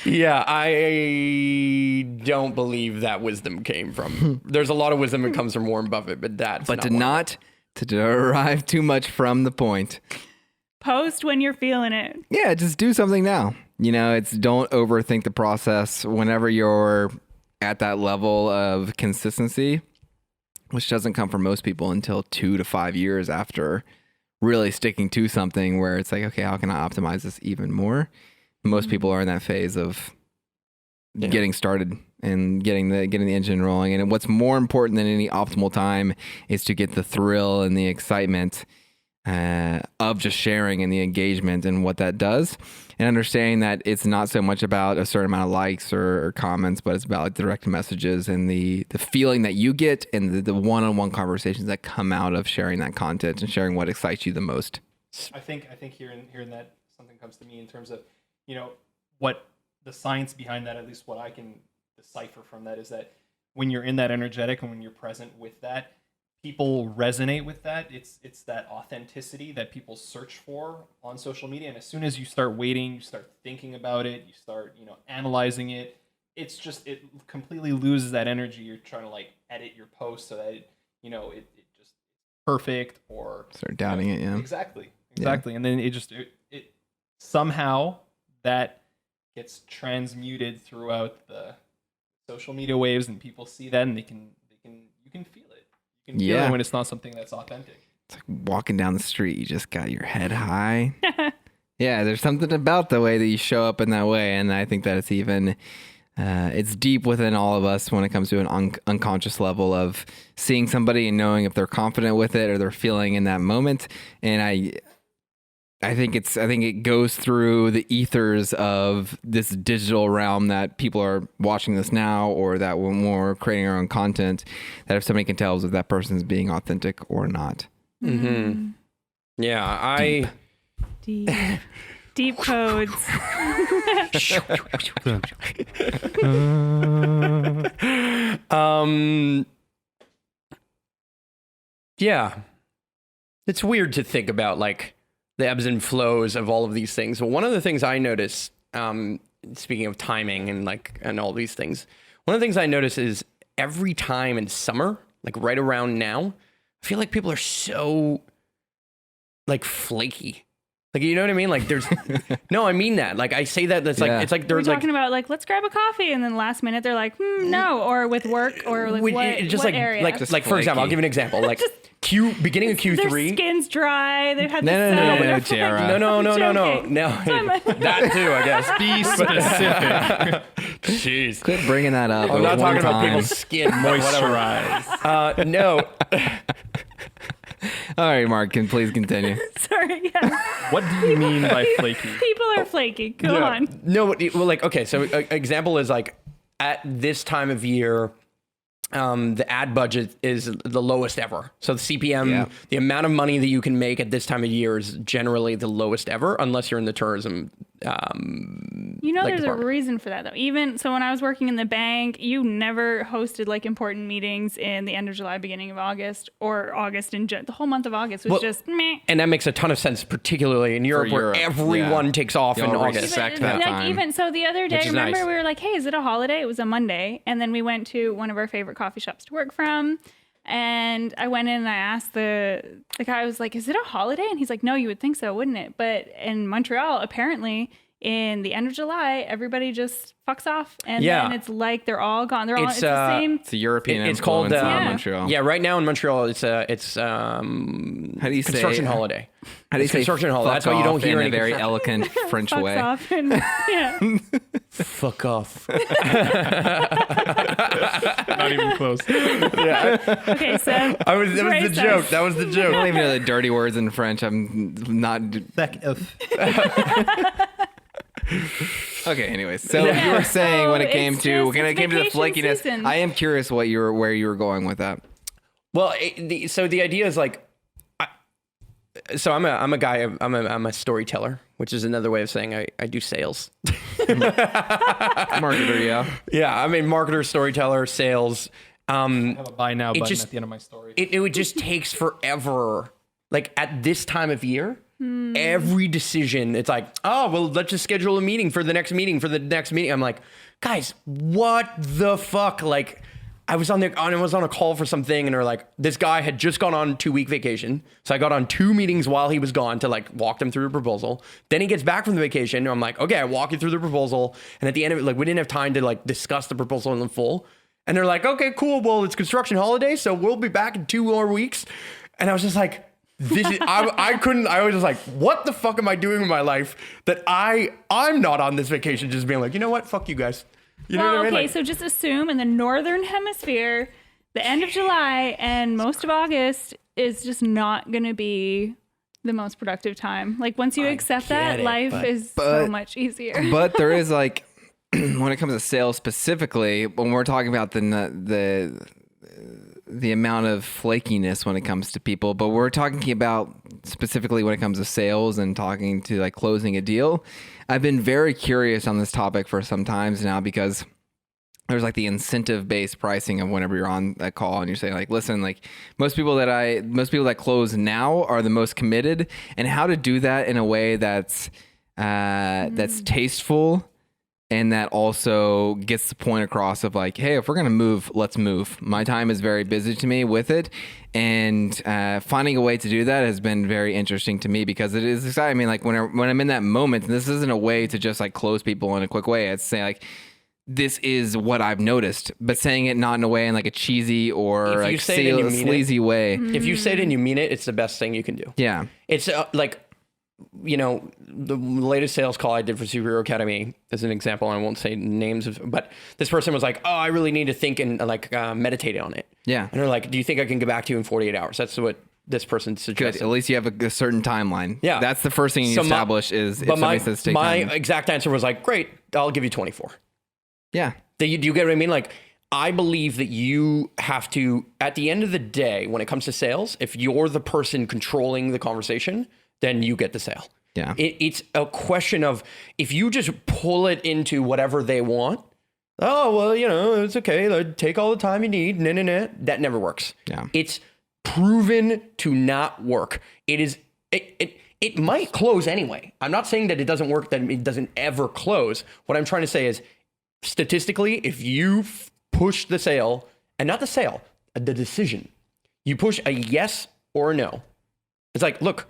Yeah, I don't believe that wisdom came from. There's a lot of wisdom that comes from Warren Buffett, but not to derive too much from the point. Post when you're feeling it. Yeah, just do something now. You know, don't overthink the process. Whenever you're at that level of consistency, which doesn't come for most people until 2 to 5 years after really sticking to something, where it's like, okay, how can I optimize this even more? Most people are in that phase of getting started and getting the engine rolling. And what's more important than any optimal time is to get the thrill and the excitement of just sharing and the engagement and what that does, and understanding that it's not so much about a certain amount of likes or comments, but it's about like direct messages and the feeling that you get and the one-on-one conversations that come out of sharing that content and sharing what excites you the most. I think hearing that, something comes to me in terms of, you know, what the science behind that, at least what I can decipher from that, is that when you're in that energetic and when you're present with that, people resonate with that. It's that authenticity that people search for on social media. And as soon as you start waiting, you start thinking about it, you start, analyzing it, it completely loses that energy. You're trying to like edit your post so that it just perfect, or start doubting it. Yeah, exactly. And then it somehow that gets transmuted throughout the social media waves, and people see that, and you can feel it. You can feel it when it's not something that's authentic. It's like walking down the street, you just got your head high. Yeah, there's something about the way that you show up in that way, and I think that it's even it's deep within all of us when it comes to an unconscious level of seeing somebody and knowing if they're confident with it or they're feeling in that moment. And I think it goes through the ethers of this digital realm that people are watching this now, or that when we're creating our own content, that if somebody can tell us if that person's being authentic or not. Mm-hmm. Yeah, Deep codes. Yeah, it's weird to think about like the ebbs and flows of all of these things. But one of the things I notice, speaking of timing and all these things, one of the things I notice is every time in summer, like right around now, I feel like people are so like flaky. Like, you know what I mean? Like, there's no, I mean that. Like, I say that. That's like, it's like We're there's like talking about like, let's grab a coffee, and then last minute they're like, no, or with work, or like what area? Like for example, I'll give you an example. Like beginning of Q3. Their skin's dry. They've had No, Jara. No. That too, I guess. Be specific. Jeez. Quit bringing that up. I'm not talking about time. people's skin. Moisturize. No. All right, Mark, please continue. Sorry. Yeah. What do you mean by flaky? People are flaky. Go on. No, well, like, okay, so an example is like at this time of year, the ad budget is the lowest ever. So the CPM, the amount of money that you can make at this time of year is generally the lowest ever, unless you're in the tourism. There's a reason for that though. Even so, when I was working in the bank, you never hosted like important meetings in the end of July, beginning of August, or August and the whole month of August was just meh. And that makes a ton of sense, particularly in Europe, where everyone takes off in August. Even so, the other day, remember nice. We were like, "Hey, is it a holiday?" It was a Monday, and then we went to one of our favorite coffee shops to work from. And I went in and I asked the guy, I was like, is it a holiday? And he's like, no, you would think so, wouldn't it? But in Montreal, apparently, in the end of July, everybody just fucks off. And then it's like they're all gone. It's the same. It's a European It's called Montreal. Yeah, right now in Montreal, it's how do you construction holiday. How do you say construction holiday? That's why you don't hear in any a very eloquent French fucks way. off and, yeah. Fuck off. Not even close. Okay, so That was the joke. That was the I joke. don't even know the dirty words in French. I'm not. Okay. Anyways, so you were saying when it came to the flakiness, season. I am curious where you were going with that. Well, so the idea is like, I'm a guy. I'm a storyteller, which is another way of saying I do sales. Marketer, yeah. Yeah, I mean, marketer, storyteller, sales. I have a buy now button at the end of my story. It just takes forever. Like at this time of year, every decision, it's like, oh, well, let's just schedule a meeting for the next meeting. I'm like, guys, what the fuck? Like, I was on a call for something, and they're like, this guy had just gone on 2-week vacation. So I got on 2 meetings while he was gone to like walk them through a proposal. Then he gets back from the vacation, and I'm like, okay, I walk you through the proposal. And at the end of it, like, we didn't have time to like discuss the proposal in full. And they're like, okay, cool. Well, it's construction holiday, so we'll be back in 2 more weeks. And I was just like, I was just like, what the fuck am I doing in my life that I'm not on this vacation, just being like, you know what? Fuck you guys. You know what I mean? Okay, Like, so just assume in the northern hemisphere, the end of July and most of August is just not going to be the most productive time. Like once you accept that, life is so much easier. But there is like, when it comes to sales specifically, when we're talking about the amount of flakiness when it comes to people, but we're talking about specifically when it comes to sales and talking to like closing a deal. I've been very curious on this topic for some times now, because there's like the incentive-based pricing of whenever you're on that call and you're saying like, listen, like most people that close now are the most committed, and how to do that in a way that's tasteful and that also gets the point across of like, hey, if we're going to move, let's move. My time is very busy to me with it. And finding a way to do that has been very interesting to me, because it is exciting. I mean, like when I'm in that moment, and this isn't a way to just like close people in a quick way. It's saying like, this is what I've noticed, but saying it not in a way in like a cheesy or like sleazy way. If you say it and you mean it, it's the best thing you can do. Yeah. It's like, you know, the latest sales call I did for Superhero Academy as an example, I won't say names, but this person was like, oh, I really need to think and like meditate on it. Yeah. And they're like, do you think I can get back to you in 48 hours? That's what this person suggested. Good. At least you have a certain timeline. Yeah. That's the first thing you establish is if somebody says take my time. exact answer was like, great, I'll give you 24. Yeah. Do you get what I mean? Like, I believe that you have to, at the end of the day, when it comes to sales, if you're the person controlling the conversation, then you get the sale. Yeah. It's a question of, if you just pull it into whatever they want, oh, well, you know, it's okay. Like, take all the time you need. That never works. Yeah. It's proven to not work. It might close anyway. I'm not saying that it doesn't work, that it doesn't ever close. What I'm trying to say is, statistically, if you push the sale, and not the sale, the decision, you push a yes or a no. It's like, look,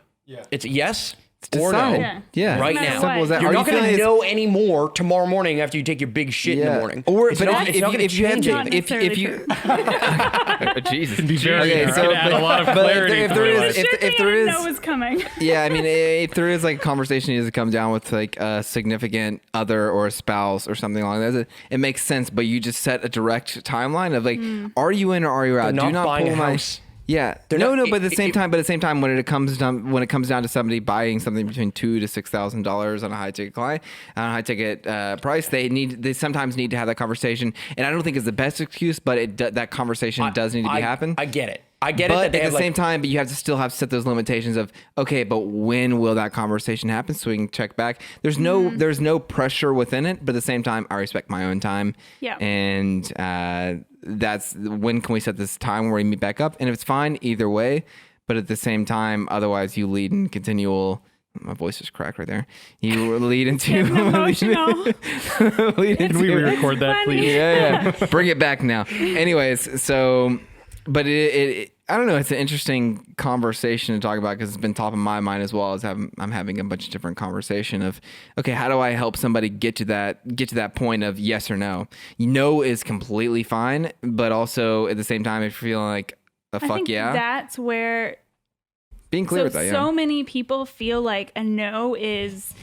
it's a yes, or no. Decide. Yeah. Right No matter now. what. Simple as that. You're Are not you going to feeling know any more tomorrow morning after you take your big shit in the morning. Or It's but not- it's not gonna if you have change to, Not necessarily if you true. Jesus. Be very Okay, so add a lot of but clarity. if to there my is- life. if there is- know was coming. Yeah, I mean, if there is like a conversation needs to come down with like a significant other or a spouse or something along those, it makes sense. But you just set a direct timeline of like, are you in or are you out? They're Do not not buying pull a my. house. Yeah, They're no, not- but at the same time, when it comes down to somebody buying something between $2,000 to $6,000 on a high ticket price, they sometimes need to have that conversation. And I don't think it's the best excuse, but that conversation does need to be happen. I get it. I get it. But That they at have the same time, but you have to still have set those limitations of okay, but when will that conversation happen so we can check back? There's no pressure within it, but at the same time, I respect my own time. Yeah. And that's when can we set this time where we meet back up? And if it's fine, either way. But at the same time, otherwise you lead in continual. My voice just cracked right there. You lead into Getting emotional. Can we re-record that, funny. please? yeah. Bring it back now. Anyways, so, but it I don't know. It's an interesting conversation to talk about because it's been top of my mind as well as I'm having a bunch of different conversation of, okay, how do I help somebody get to that point of yes or no? No is completely fine, but also at the same time, if you're feeling like a I fuck think yeah, that's where being clear with that. Yeah. so many people feel like a no is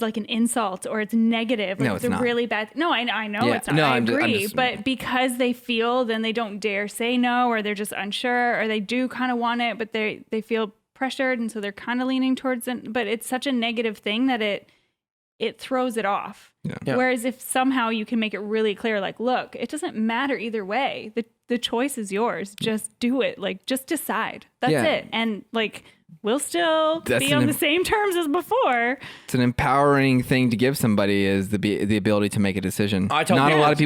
like an insult or it's negative. Like No, it's it's a not. really bad. No, I know Yeah. it's not. No, I I'm agree. just- but because they feel, then they don't dare say no, or they're just unsure, or they do kind of want it, but they feel pressured, and so they're kind of leaning towards it. But it's such a negative thing that it throws it off. Yeah. Whereas if somehow you can make it really clear, like, look, it doesn't matter either way. The choice is yours. Just do it. Like, just decide. That's Yeah. it. And like, we'll still That's be an on the im- same terms as before. It's an empowering thing to give somebody is the ability to make a decision. I tell not a people- lot of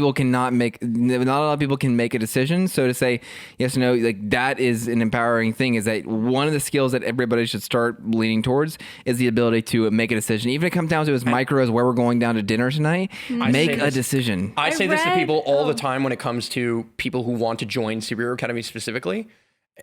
people can make a decision. So to say yes or no, like that is an empowering thing. Is that one of the skills that everybody should start leaning towards is the ability to make a decision, even if it comes down to as micro as where we're going down to dinner tonight. Make say a this- decision. I say this to read- people all the time when it comes to people who want to join Superhero Academy specifically.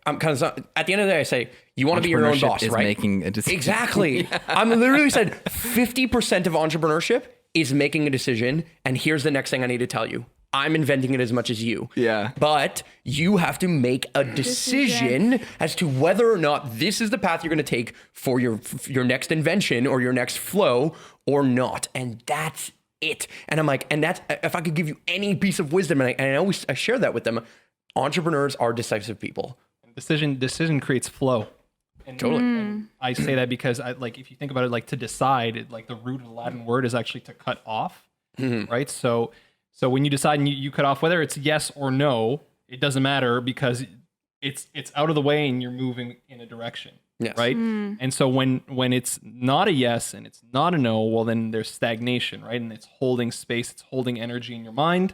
I'm kind of at the end of the day, I say you want to be your own Entrepreneurship boss, is right? making a decision. Exactly. I'm literally said 50% of entrepreneurship is making a decision, and here's the next thing I need to tell you. I'm inventing it as much as you. Yeah. But you have to make a decision as to whether or not this is the path you're going to take for your next invention or your next flow or not. And that's it. And I'm like, and that's, if I could give you any piece of wisdom, and I share that with them, entrepreneurs are decisive people. Decision creates flow. And, Totally. and I say that because if you think about it, like to decide, like the root of the Latin word is actually to cut off, right? So when you decide and you cut off, whether it's yes or no, it doesn't matter because it's out of the way and you're moving in a direction, Yes. right? And so when it's not a yes and it's not a no, well then there's stagnation, right? And it's holding space, it's holding energy in your mind,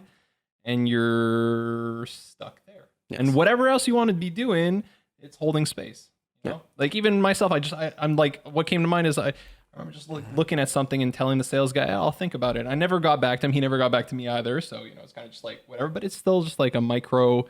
and you're stuck there. Yes. And whatever else you want to be doing, it's holding space. You know? Like even myself, I'm like, what came to mind is I remember just looking at something and telling the sales guy, I'll think about it. I never got back to him. He never got back to me either. So, it's kind of just like whatever, but it's still just like a micro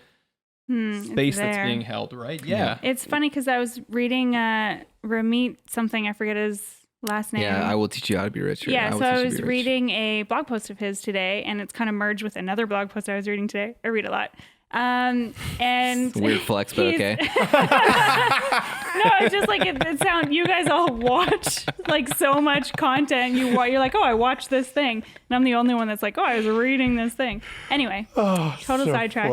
space that's there. being held, right? Yeah. It's funny because I was reading Ramit something, I forget his last name. Yeah, I will teach you how to be rich. or Yeah, will so I teach you to was be rich. reading a blog post of his today, and it's kind of merged with another blog post I was reading today. I read a lot. And Weird flex, but he's- okay. No, it's just like it sounds. You guys all watch like so much content. You're like, oh, I watched this thing, and I'm the only one that's like, oh, I was reading this thing. Anyway, total sidetrack.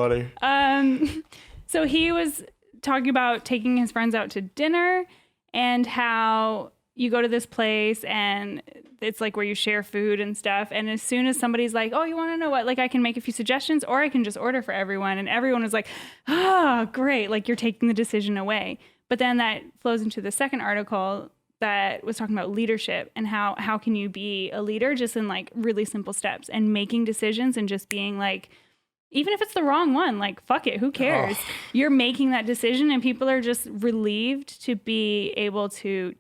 So he was talking about taking his friends out to dinner and how you go to this place and it's like where you share food and stuff. And as soon as somebody's like, oh, you want to know what? Like, I can make a few suggestions or I can just order for everyone. And everyone was like, oh, great. Like, you're taking the decision away. But then that flows into the second article that was talking about leadership and how can you be a leader just in like really simple steps and making decisions and just being like, even if it's the wrong one, like, fuck it, who cares? You're making that decision and people are just relieved to be able to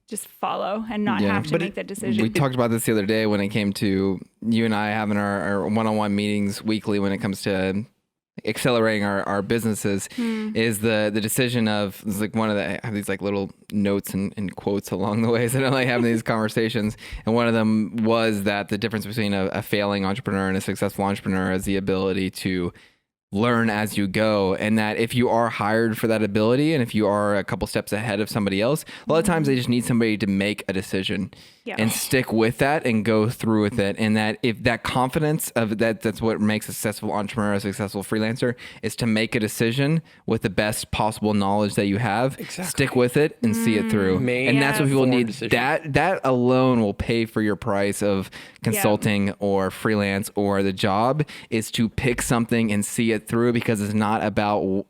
just follow and not Yeah. have to make that decision. We talked about this the other day when it came to you and I having our one-on-one meetings weekly when it comes to accelerating our businesses is the decision of, it's like one of the, I have these like little notes and quotes along the way that I like having these conversations. And one of them was that the difference between a failing entrepreneur and a successful entrepreneur is the ability to learn as you go, and that if you are hired for that ability and if you are a couple steps ahead of somebody else, a lot of times they just need somebody to make a decision and stick with that and go through with it. And that if that confidence of that's what makes a successful entrepreneur, a successful freelancer, is to make a decision with the best possible knowledge that you have, stick with it and see it through. And that's what people need. That alone will pay for your price of consulting or freelance or the job, is to pick something and see it through, because it's not about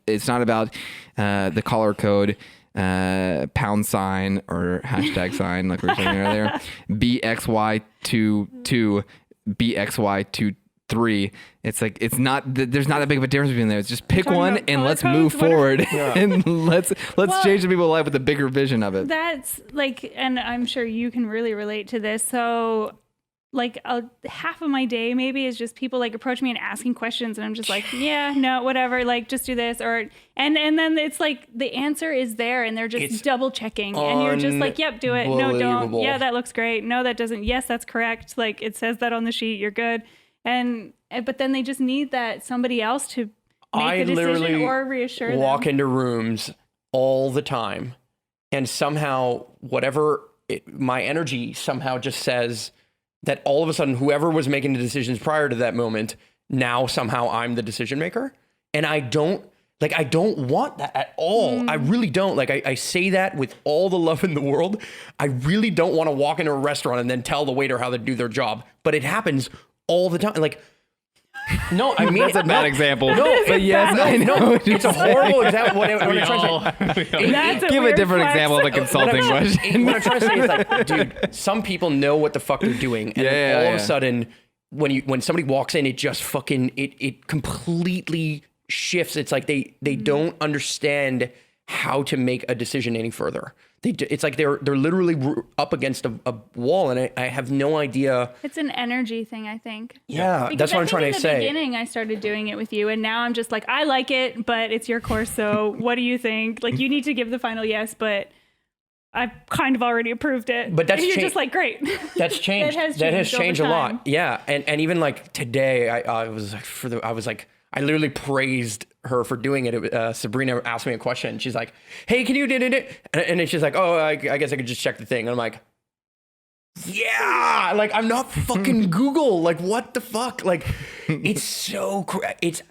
the color code, pound sign or hashtag sign, like we were saying earlier, BXY22 BXY23. It's like, it's not, there's not that big of a difference between there. It's just pick one and let's move forward and let's change the people's life with a bigger vision of it. That's like, and I'm sure you can really relate to this. So like half of my day maybe is just people like approach me and asking questions, and I'm just like, yeah, no, whatever, like just do this, or and then it's like the answer is there and they're just double checking, and you're just like, yep, do it, no, don't, yeah, that looks great, no, that doesn't, yes, that's correct, like it says that on the sheet, you're good. And but then they just need that somebody else to make a decision or reassure them. Walk into rooms all the time, and somehow my energy somehow just says that all of a sudden, whoever was making the decisions prior to that moment, now somehow I'm the decision maker. And I don't want that at all. I really don't. Like I say that with all the love in the world. I really don't want to walk into a restaurant and then tell the waiter how to do their job. But it happens all the time. Like, no, I mean, that's a bad example. No, but yes, no, it's a horrible example. What I'm trying to say, give a different example of a consulting question. What I'm trying to say is like, dude, some people know what the fuck they're doing, and all of a sudden, when somebody walks in, it just fucking it completely shifts. It's like they don't understand how to make a decision any further. It's like they're literally up against a wall, and I have no idea. It's an energy thing, I think. Yeah, because that's what I'm trying to say. In the beginning, I started doing it with you, and now I'm just like, I like it, but it's your course, so what do you think? Like, you need to give the final yes, but I've kind of already approved it. But that's you're just like, great. That's changed. That has changed a lot. Yeah, and even like today, I was like, I literally praised her for doing it. Sabrina asked me a question. She's like, hey, can you do it? And then she's like, oh, I guess I could just check the thing. And I'm like, yeah, like I'm not fucking Google. Like, what the fuck? Like, it's so,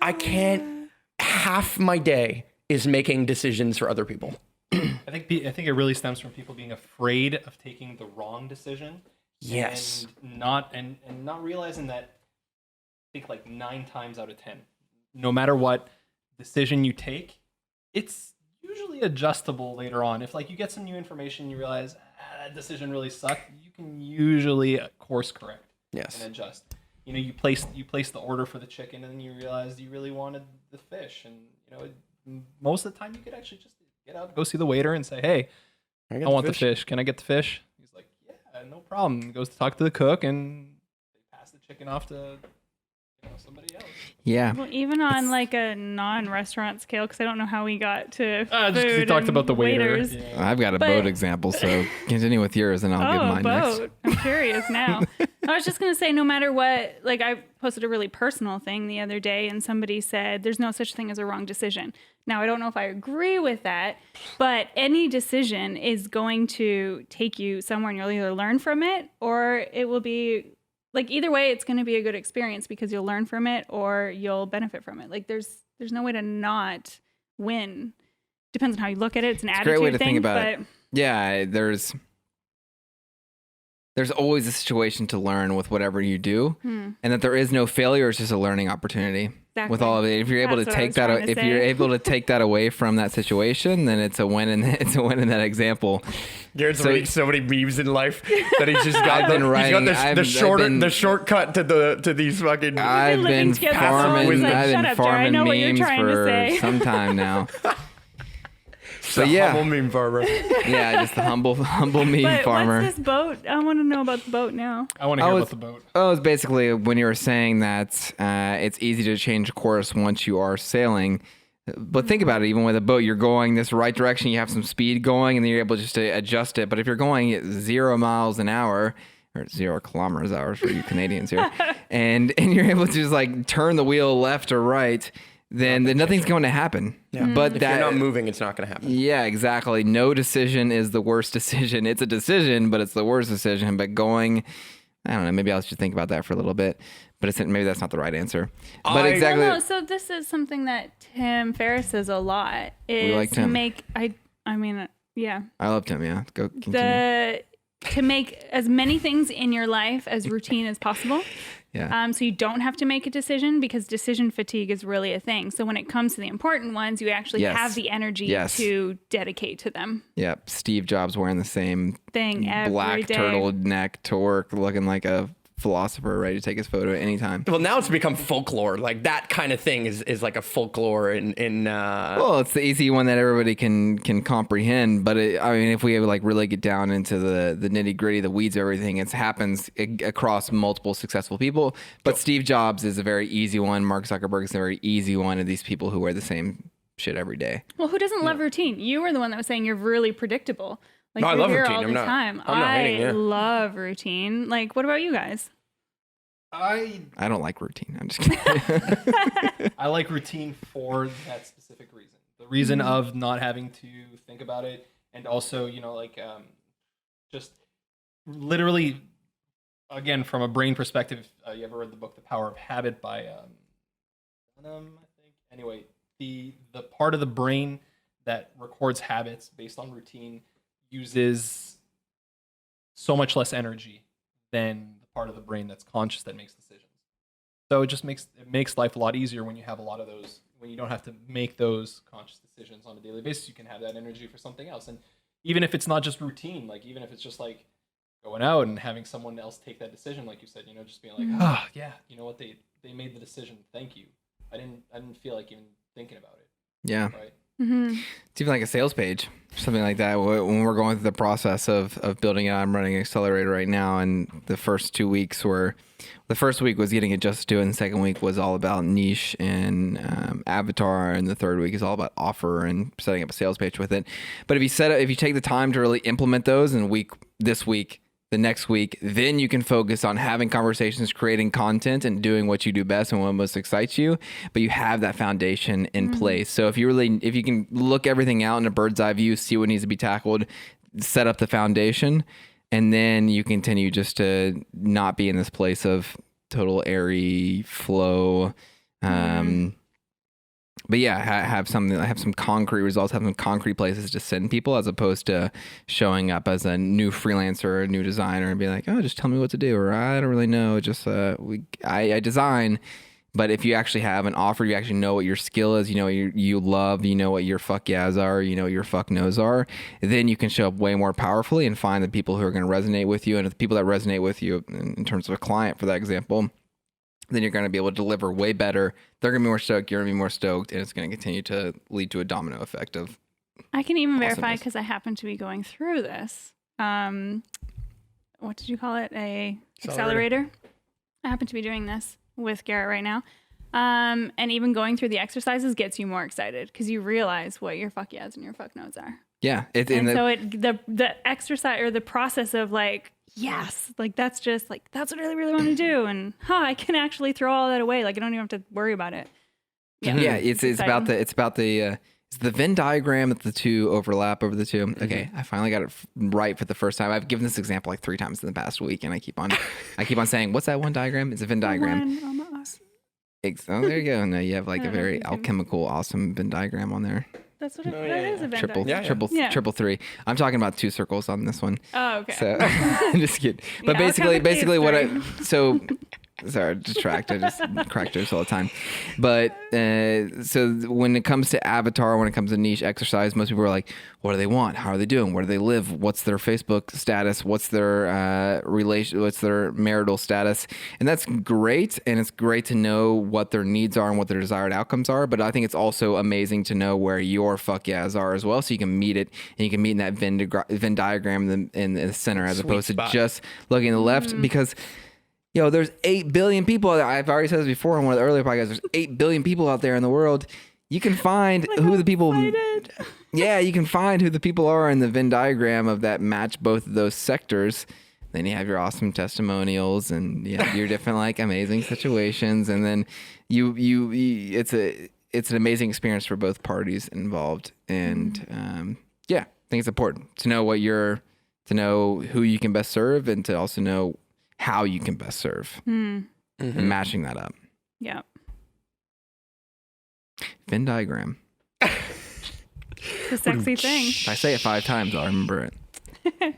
I can't, half my day is making decisions for other people. I think it really stems from people being afraid of taking the wrong decision. Yes. And not realizing that, I think like 9 times out of 10, no matter what decision you take, it's usually adjustable later on. If like you get some new information, you realize that decision really sucked, you can usually course correct and adjust. You know, you place the order for the chicken, and then you realize you really wanted the fish, and you know, most of the time you could actually just get out, go see the waiter, and say, hey, I want the fish. Can I get the fish? He's like, yeah, no problem. He goes to talk to the cook, and they pass the chicken off to somebody else. Yeah. Well, even on like a non-restaurant scale, because I don't know how we got to food just we talked about the waiters. waiter. I've got a boat example, so continue with yours, and I'll give mine boat. next. I'm curious now. I was just gonna say, no matter what, like I posted a really personal thing the other day, and somebody said there's no such thing as a wrong decision. Now, I don't know if I agree with that, but any decision is going to take you somewhere, and you'll either learn from it, or it will be like, either way, it's going to be a good experience because you'll learn from it or you'll benefit from it. Like there's no way to not win. Depends on how you look at it. It's an attitude a great way to thing, think about it. Yeah, there's always a situation to learn with whatever you do, and that there is no failure. It's just a learning opportunity. Exactly. With all of it. If you're able to take that, you're able to take that away from that situation, then it's a win. It's a win in that example. Garrett's reading so many memes in life that he's just got. the shortcut to these fucking. I've been farming memes for some time now. But yeah, humble meme farmer. yeah, just the humble meme But farmer. what's this boat? I want to know about the boat now. I want to hear about the boat. Oh, it's basically when you were saying that it's easy to change course once you are sailing. But think about it, even with a boat, you're going this right direction, you have some speed going, and then you're able just to adjust it. But if you're going at 0 miles an hour, or 0 kilometers an hour for you Canadians here, and you're able to just like turn the wheel left or right, then nothing's going to happen. Yeah. But If you're not moving, it's not going to happen. Yeah, exactly. No decision is the worst decision. It's a decision, but it's the worst decision. But going, I don't know, maybe I should think about that for a little bit. But maybe that's not the right answer. But exactly. Well, no, so this is something that Tim Ferriss says a lot. Is like to Tim. make yeah. I love Tim, yeah. Go continue. To make as many things in your life as routine as possible. Yeah. So you don't have to make a decision because decision fatigue is really a thing. So when it comes to the important ones, you actually Yes. have the energy Yes. to dedicate to them. Yeah. Steve Jobs wearing the same Thing every black day. turtleneck to work, looking like a philosopher ready to take his photo at any time. Well, now it's become folklore. Like that kind of thing is like a folklore in Well, it's the easy one that everybody can comprehend. But I mean, if we like really get down into the nitty gritty, the weeds, everything, it happens across multiple successful people. But Steve Jobs is a very easy one. Mark Zuckerberg is a very easy one of these people who wear the same shit every day. Well, who doesn't love routine? You were the one that was saying you're really predictable. Like No, I you're love here routine. all I'm the not- time. I'm not hating, yeah. love routine. Like, what about you guys? I don't like routine. I'm just kidding. I like routine for that specific reason. The reason of not having to think about it, and also, just literally, again, from a brain perspective, you ever read the book The Power of Habit by Dunham, I think? Anyway, the part of the brain that records habits based on routine uses so much less energy than the part of the brain that's conscious that makes decisions. So it makes life a lot easier when you have a lot of those, when you don't have to make those conscious decisions on a daily basis. You can have that energy for something else. And even if it's not just routine, like even if it's just like going out and having someone else take that decision, like you said, just being like, yeah, you know what, they made the decision. Thank you. I didn't feel like even thinking about it. Yeah. Right. Mm-hmm. It's even like a sales page, something like that. When we're going through the process of building it, I'm running an accelerator right now, and the first 2 weeks the first week was getting adjusted to it, and the second week was all about niche and avatar, and the third week is all about offer and setting up a sales page with it. But if you take the time to really implement those in this week, the next week, then you can focus on having conversations, creating content, and doing what you do best and what most excites you. But you have that foundation in place. So if you can look everything out in a bird's eye view, see what needs to be tackled, set up the foundation, and then you continue just to not be in this place of total airy flow. But yeah, have some concrete results, have some concrete places to send people, as opposed to showing up as a new freelancer or a new designer and being like, oh, just tell me what to do, or I don't really know, just I design. But if you actually have an offer, you actually know what your skill is, you know what you love, you know what your fuck yeahs are, you know what your fuck no's are, then you can show up way more powerfully and find the people who are going to resonate with you. And the people that resonate with you in terms of a client, for that example, then you're going to be able to deliver way better. They're going to be more stoked. You're going to be more stoked. And it's going to continue to lead to a domino effect of I can even verify awesomeness. because I happen to be going through this. What did you call it? A accelerator. I happen to be doing this with Garrett right now. And even going through the exercises gets you more excited because you realize what your fuck yeahs and your fuck no's are. Yeah. The exercise or the process of like, yes, like that's what I really want to do. And I can actually throw all that away. Like I don't even have to worry about it. Yeah. It's about the Venn diagram that the two overlap over the two. Mm-hmm. Okay. I finally got it right for the first time. I've given this example like 3 times in the past week, and I keep on saying, what's that one diagram? It's a Venn diagram. Oh, there you go. No, you have like a very alchemical, awesome Venn diagram on there. That's what that is a Venn Triple, diagram. triple 3. I'm talking about 2 circles on this one. Oh, okay. So just kidding. But Yeah, basically alchemically what it's Sorry, distract. I just crack jokes all the time. But so when it comes to avatar, when it comes to niche exercise, most people are like, what do they want? How are they doing? Where do they live? What's their Facebook status? What's their what's their marital status? And that's great. And it's great to know what their needs are and what their desired outcomes are. But I think it's also amazing to know where your fuck yeahs are as well. So you can meet it, and you can meet in that Venn diagram in the center, as opposed to just looking to the left. Because there's 8 billion people. I've already said this before in one of the earlier podcasts. There's 8 billion people out there in the world. You can find who the people. Yeah, you can find who the people are in the Venn diagram of that match both of those sectors. Then you have your awesome testimonials and your different like amazing situations, and then it's an amazing experience for both parties involved. And I think it's important to know to know who you can best serve, and to also know how you can best serve, and matching that up. Yeah. Venn diagram. The sexy thing. If I say it 5 times, I'll remember it.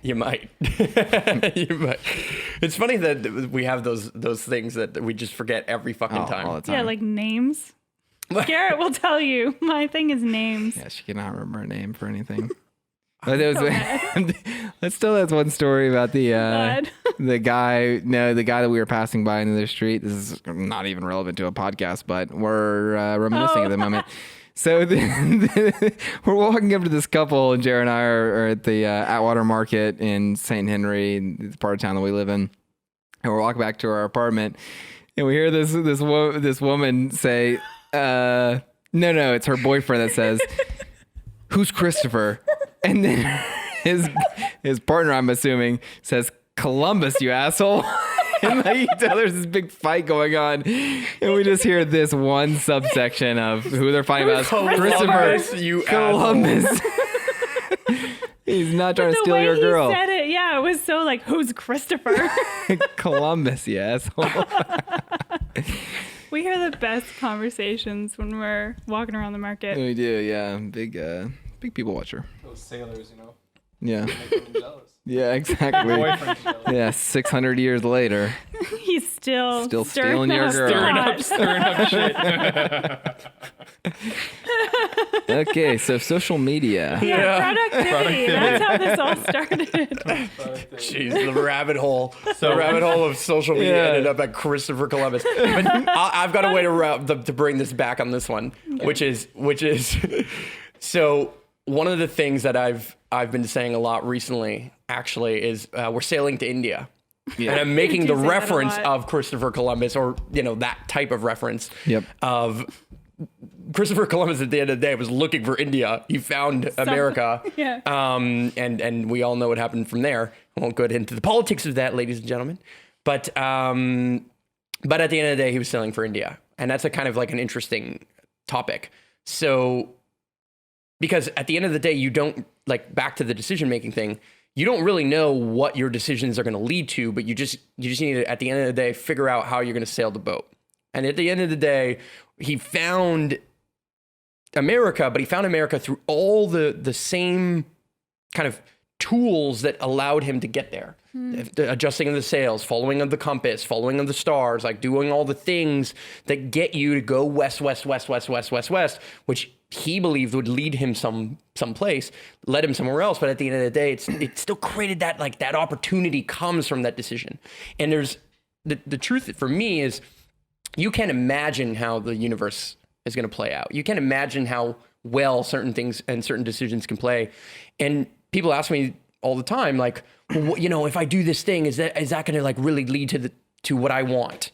You might. You might. It's funny that we have those things that we just forget every fucking time. All the time. Yeah, like names. Garrett will tell you. My thing is names. Yeah, she cannot remember a name for anything. But let's tell that one story about the guy that we were passing by in the street. This is not even relevant to a podcast, but we're reminiscing at the moment. So we're walking up to this couple, and Jara and I are at the Atwater Market in St. Henry, the part of town that we live in. And we're walking back to our apartment, and we hear this woman say, no, it's her boyfriend that says, "Who's Christopher?" And then his partner, I'm assuming, says, "Columbus, you asshole." And like, you tell there's this big fight going on, and we just hear this one subsection of who they're fighting about. Christopher, you Columbus. He's not trying to steal your girl. He said it. Yeah, it was so like, who's Christopher? Columbus, you asshole. We hear the best conversations when we're walking around the market. We do, yeah. Big people watcher. Those sailors, Yeah. make them jealous. Yeah, exactly. Boyfriend's jealous. Yeah, 600 years later. He's still stealing your girl. Stirring up shit. Okay, so social media. Yeah, productivity. That's how this all started. Jeez, the rabbit hole. The rabbit hole of social media ended up at Christopher Columbus. But I've got a way to bring this back on this one, which is so one of the things that I've been saying a lot recently, actually, is we're sailing to India. Yeah. And I'm making the reference of Christopher Columbus, or that type of reference of Christopher Columbus. At the end of the day, was looking for India. He found America. Yeah. And we all know what happened from there. I won't go into the politics of that, ladies and gentlemen. But at the end of the day, he was sailing for India, and that's a kind of like an interesting topic. So, because at the end of the day, you don't, like, back to the decision-making thing, you don't really know what your decisions are going to lead to, but you just need to, at the end of the day, figure out how you're going to sail the boat. And at the end of the day, he found America, but he found America through all the same kind of tools that allowed him to get there. The adjusting of the sails, following of the compass, following of the stars, like doing all the things that get you to go west, which he believed would lead him someplace, led him somewhere else. But at the end of the day, it still created that opportunity comes from that decision. And there's the truth for me is, you can't imagine how the universe is going to play out. You can't imagine how well certain things and certain decisions can play. And people ask me all the time, like, well, if I do this thing, is that going to like really lead to what I want?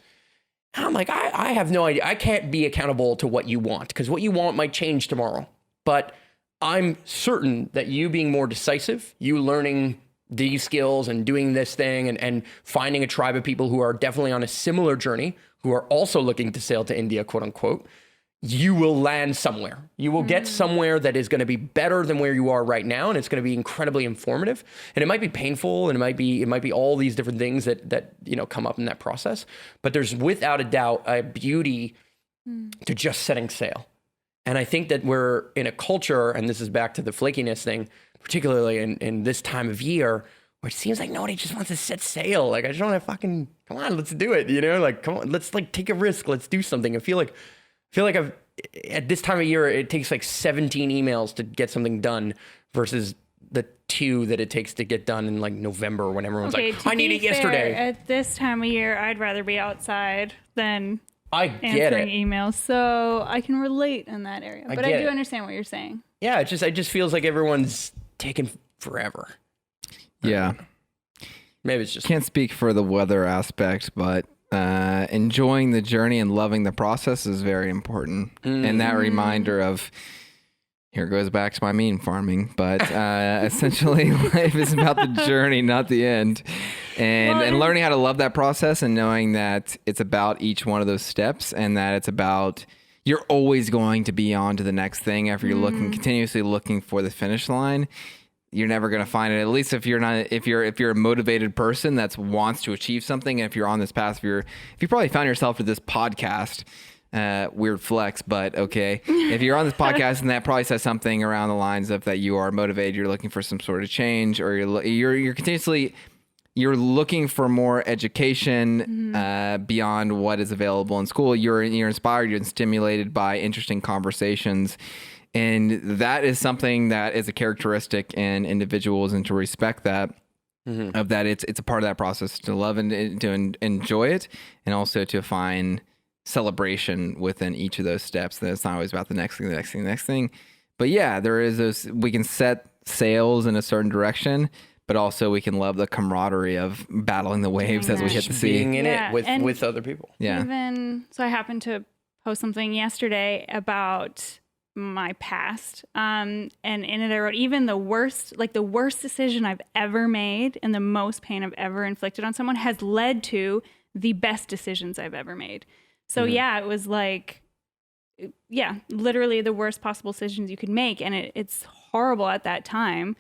And I'm like, I have no idea. I can't be accountable to what you want, because what you want might change tomorrow. But I'm certain that you being more decisive, you learning these skills and doing this thing and finding a tribe of people who are definitely on a similar journey, who are also looking to sail to India, quote unquote, you will land somewhere. You will get somewhere that is going to be better than where you are right now, and it's going to be incredibly informative. And it might be painful, and it might be all these different things that come up in that process. But there's without a doubt a beauty to just setting sail. And I think that we're in a culture, and this is back to the flakiness thing, particularly in this time of year, where it seems like nobody just wants to set sail. Like I just want to fucking come on, let's do it. You know, like come on, let's like take a risk. Let's do something. I feel like I've at this time of year it takes like 17 emails to get something done versus the 2 that it takes to get done in like November when everyone's like, I need it yesterday. At this time of year, I'd rather be outside than I get answering it. emails, so I can relate in that area. But I do understand what you're saying. Yeah, it just feels like everyone's taking forever. Yeah. Maybe it's just Can't speak for the weather aspect, but enjoying the journey and loving the process is very important. And that reminder of, here goes back to my meme farming, but essentially life is about the journey, not the end. And learning how to love that process and knowing that it's about each one of those steps and that it's about, you're always going to be on to the next thing after you're continuously looking for the finish line. You're never going to find it. At least if you're not, if you're a motivated person that wants to achieve something, and if you're on this path, if you probably found yourself to this podcast, weird flex, but okay. If you're on this podcast and that probably says something around the lines of that you are motivated, you're looking for some sort of change, or you're continuously, you're looking for more education beyond what is available in school. You're inspired, you're stimulated by interesting conversations. And that is something that is a characteristic in individuals, and to respect that, of that it's a part of that process to love and to enjoy it, and also to find celebration within each of those steps. That it's not always about the next thing. But yeah, there is those, we can set sails in a certain direction, but also we can love the camaraderie of battling the waves as we hit the sea. Being in it with other people. Yeah. So I happened to post something yesterday about my past. And in it I wrote, even the worst decision I've ever made and the most pain I've ever inflicted on someone has led to the best decisions I've ever made. So it was like, literally the worst possible decisions you could make. And it's horrible at that time,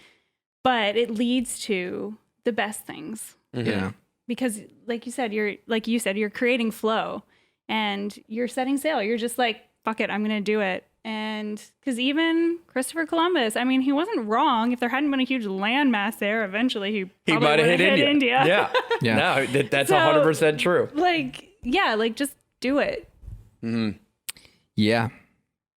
but it leads to the best things. Yeah. Because like you said, you're creating flow and you're setting sail. You're just like, fuck it, I'm going to do it. And because even Christopher Columbus, I mean, he wasn't wrong. If there hadn't been a huge landmass there, eventually he might have hit India. Yeah. No, that's 100% true. Like just do it. Yeah.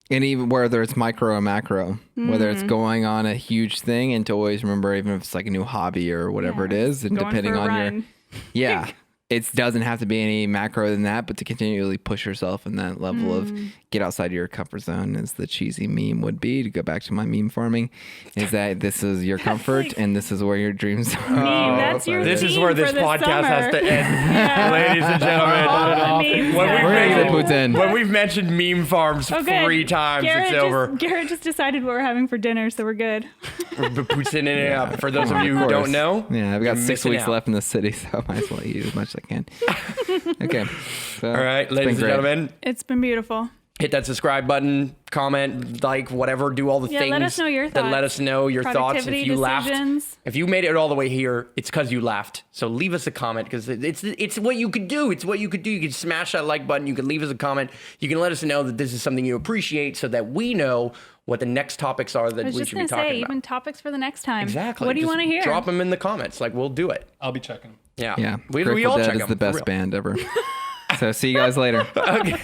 And even whether it's micro or macro, whether it's going on a huge thing, and to always remember, even if it's like a new hobby or whatever it is, and depending on your, it doesn't have to be any macro than that, but to continually push yourself in that level of get outside your comfort zone, as the cheesy meme would be, to go back to my meme farming, is that this is your comfort and this is where your dreams are. That's your this is where this podcast has to end. Ladies and gentlemen, when we've mentioned meme farms 3 times, it's over. Garrett just decided what we're having for dinner, so we're good. Putting it up. For those of you who don't know, I've got 6 weeks left in the city, so I might as well eat as much as I can. Okay. So, all right, ladies and gentlemen. It's been beautiful. Hit that subscribe button, comment, like, whatever, do all the things. Let us know your thoughts. That let us know your thoughts. If you laughed, if you made it all the way here, it's because you laughed. So leave us a comment, because it's what you could do. It's what you could do. You could smash that like button. You can leave us a comment. You can let us know that this is something you appreciate, so that we know what the next topics are that we should be talking about. Even topics for the next time. Exactly. What do you want to hear? Drop them in the comments. Like, we'll do it. I'll be checking. Yeah. Yeah. We all check them. is the best band ever. So see you guys later. Okay.